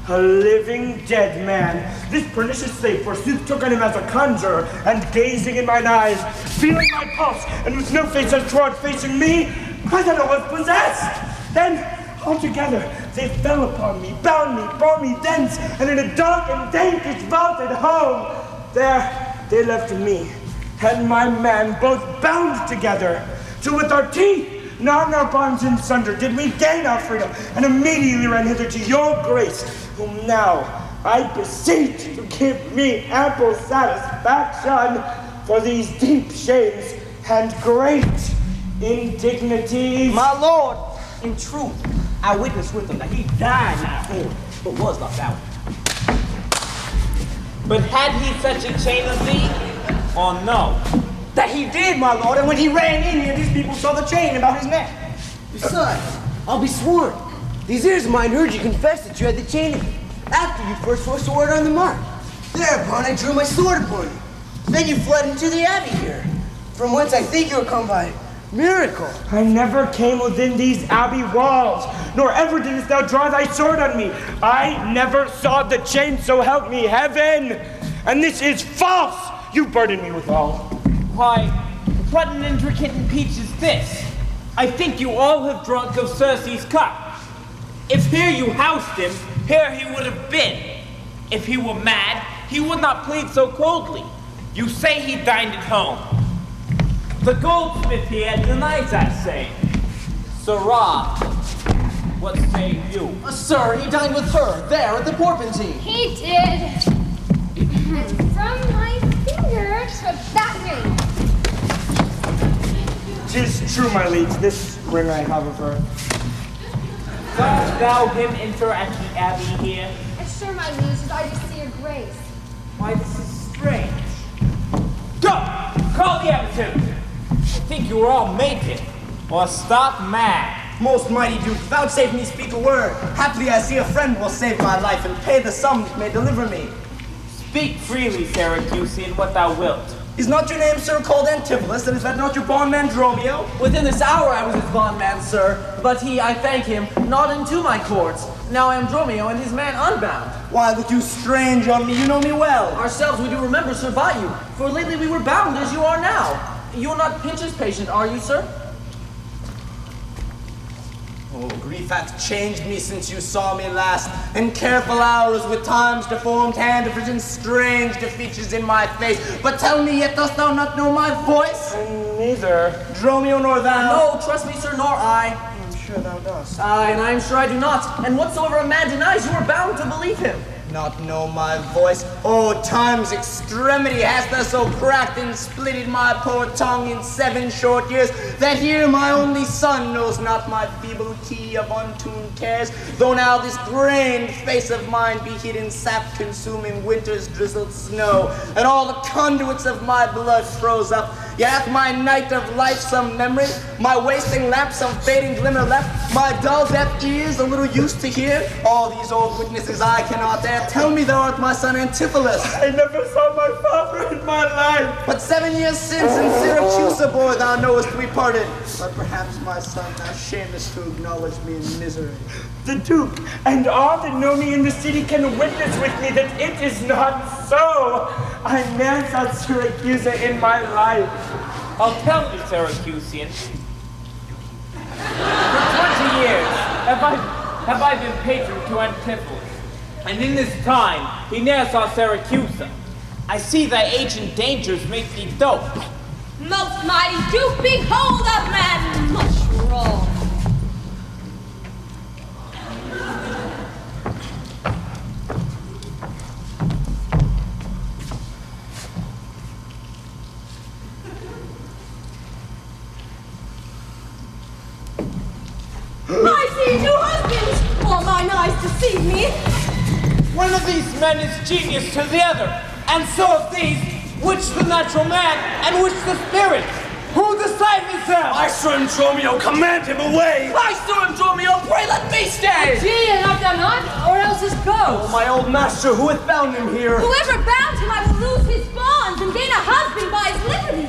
a living dead man. This pernicious slave, forsooth, took on him as a conjurer, and gazing in mine eyes, feeling my pulse, and with no face as toward facing me, I thought I was possessed. Then, altogether, they fell upon me, bound me, bore me thence, and in a dark and dangerous vaulted home, there they left me and my man both bound together, till with our teeth, gnawing our bonds in sunder, did we gain our freedom, and immediately ran hither to your grace, whom now I beseech to give me ample satisfaction for these deep shames and great indignities. My lord, in truth, I witnessed with him that he died not home, but was not bound. But had he such a chain of thee, or no? That he did, my lord, and when he ran in here, these people saw the chain about his neck. Besides, I'll be sworn, these ears of mine heard you confess that you had the chain in you, after you first forced the word on the mark. Thereupon I drew my sword upon you. Then you fled into the abbey here, from whence I think you were come by miracle. I never came within these abbey walls, nor ever didst thou draw thy sword on me. I never saw the chain, so help me heaven. And this is false. You burden me with all. Why, what an intricate impeach is this? I think you all have drunk of Circe's cup. If here you housed him, here he would have been. If he were mad, he would not plead so coldly. You say he dined at home. The goldsmith here denies that saying. Sirrah, what say you? Sir, he dined with her, there at the Porpentine. He did. And from my finger to that ring. 'Tis true, my liege, this ring I have of her. Dost thou him enter at the abbey here? Assure my liege, I do see your grace. Why, this is strange. Go! Call the abbot. I think you are all mated, or stark mad. Most mighty Duke, vouchsafe me speak a word. Haply I see a friend will save my life and pay the sum that may deliver me. Speak freely, Syracusian, what thou wilt. Is not your name, sir, called Antipholus, and is that not your bondman Dromio? Within this hour I was his bondman, sir, but he, I thank him, not into my courts. Now I am Dromio and his man unbound. Why look you strange on me? You know me well. Ourselves we do remember, sir, by you, for lately we were bound as you are now. You are not Pinch's patient, are you, sir? Oh, grief hath changed me since you saw me last, and careful hours with time's deformed hand have written strange features in my face. But tell me, yet dost thou not know my voice? Neither. Dromio nor thou? No, trust me, sir, nor I. I'm sure thou dost. Aye, and I am sure I do not. And whatsoever a man denies, you are bound to believe him. Not know my voice? Oh, time's extremity hast thou so cracked and splitted my poor tongue in 7 short years, that here my only son knows not my feeble key of untuned cares, though now this grained face of mine be hid in sap-consuming winter's drizzled snow, and all the conduits of my blood froze up. Yet hath my night of life some memory, my wasting lamp some fading glimmer left, my dull deaf ears a little used to hear? All these old witnesses I cannot dare. Tell me thou art my son Antipholus. I never saw my father in my life. But 7 years since in Syracuse, boy, thou knowest we parted. But perhaps, my son, thou shamest to acknowledge me in misery. The Duke and all that know me in the city can witness with me that it is not so. I never saw Syracuse in my life. I'll tell you, Syracusian. For 20 years have I been patron to Antipholus, and in this time he ne'er saw Syracusa. I see thy ancient dangers make thee dope. Most mighty Duke, behold a man much wrong. I see 2 husbands! All mine eyes deceive me! One of these men is genius to the other, and so of these, which the natural man, and which the spirit? Who deciphers them? My son Dromio, command him away! My son Dromio, pray let me stay! Gee, enough thou not, or else this goes. Oh, my old master, who hath bound him here? Whoever bound him, I will lose his bonds and gain a husband by his liberty.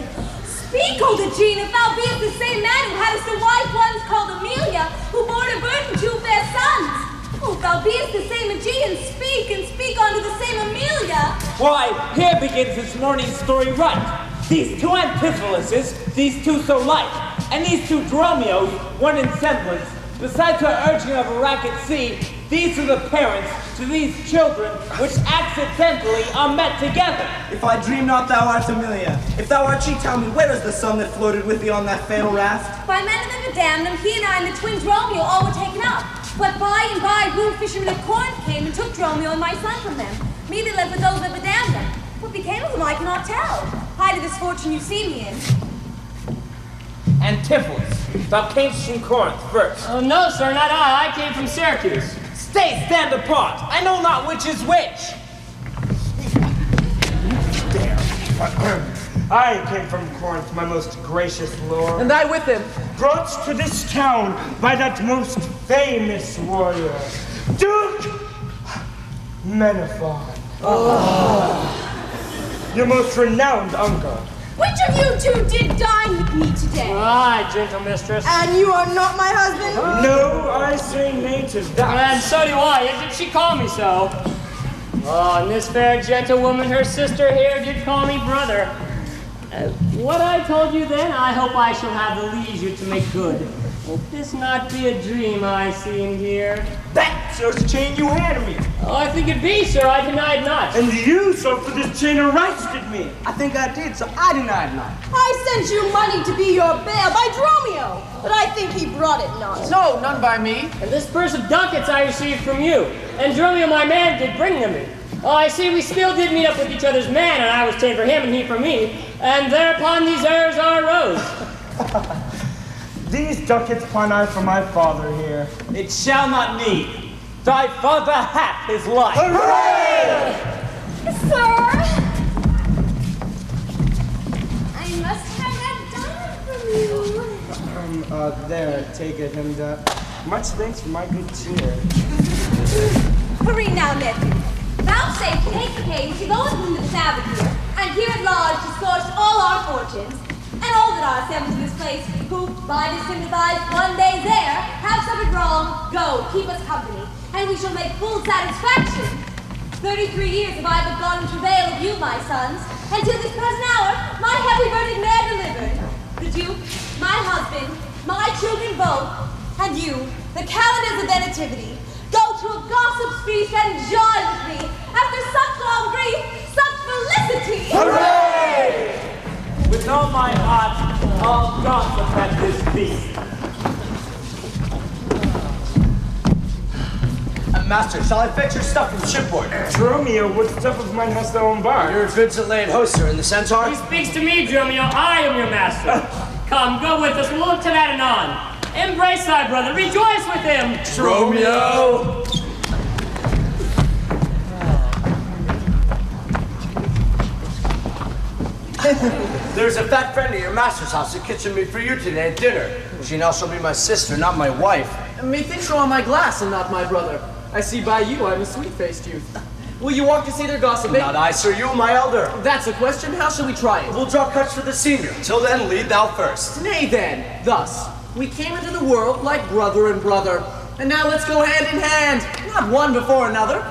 Speak, O the Gene, if thou beest the same man who hadst a wife once called Amelia, who bore to burden 2 fair sons. Oh, if thou beest the same Aegean, speak, and speak unto the same Amelia. Why, here begins this morning's story right. These 2 Antipholuses, these 2 so like, and these 2 Dromios, one in semblance, besides her urging of a rack at sea, these are the parents to these children which accidentally are met together. If I dream not, thou art Amelia. If thou art she, tell me, where is the son that floated with thee on that fatal raft? By men of the Bedamnum, he and I and the twin Dromio all were taken up. But by and by, rude fishermen of Corinth came and took Dromio and my son from them. Me they left with those of Bedamnum. What became of them, I cannot tell. Hide of this fortune you see me in. Antipholus, thou camest from Corinth first. Oh, no, sir, not I. I came from Syracuse. Stay, stand apart. I know not which is which. I came from Corinth, my most gracious lord. And I with him. Brought to this town by that most famous warrior, Duke Menaphon. Your most renowned uncle. Which of you 2 did dine with me today? Aye, gentle mistress. And you are not my husband? No, I say nay to that. And so do I, yet did she call me so. Oh, and this fair gentlewoman, her sister here, did call me brother. What I told you then, I hope I shall have the leisure to make good. If this not be a dream I see and hear. That's the chain you handed me. Oh, I think it be, sir, I denied not. And you, so for this chain arrested me. I think I did, so I denied not. I sent you money to be your bail by Dromio, but I think he brought it not. No, none by me. And this purse of ducats I received from you. And Dromio, my man, did bring them me. Oh, I see we still did meet up with each other's man, and I was ta'en for him and he for me. And thereupon these errors arose. These ducats pawn I for my father here. It shall not need. Thy father hath his life. Hooray! Sir! I must have that done from you. There, take it, and, much thanks for my good cheer. Hurry now, nephew. Vouchsafe to take the case to go into the Sabbath here, and here at large discourse all our fortunes, and all that are assembled in this place, who, by this sympathize one day there, have suffered wrong, go, keep us company, and we shall make full satisfaction. 33 years have I begun in travail of you, my sons, and till this present hour, my heavy burden mare delivered. The Duke, my husband, my children both, And you, the calendars of their nativity, go to a gossip's feast and joy with me. After such long grief, such felicity. Hooray! With all my heart, I'll gossip at this feast. Master, shall I fetch your stuff from shipboard? Dromio, what stuff of mine hast thou embarked? Your goods at lay in host, sir, in the centaur? He speaks to me, Dromio. I am your master. Come, go with us. We'll look to that anon. Embrace thy brother. Rejoice with him. Dromio! There's a fat friend at your master's house that kitchened me for you today at dinner. She now shall be my sister, not my wife. Methinks you're on my glass and not my brother. I see by you I'm a sweet-faced youth. Will you walk to see their gossiping? Not I, sir, you, my elder. That's a question. How shall we try it? We'll draw cuts for the senior. Till then, lead thou first. Nay then, thus, we came into the world like brother and brother. And now let's go hand in hand, not one before another.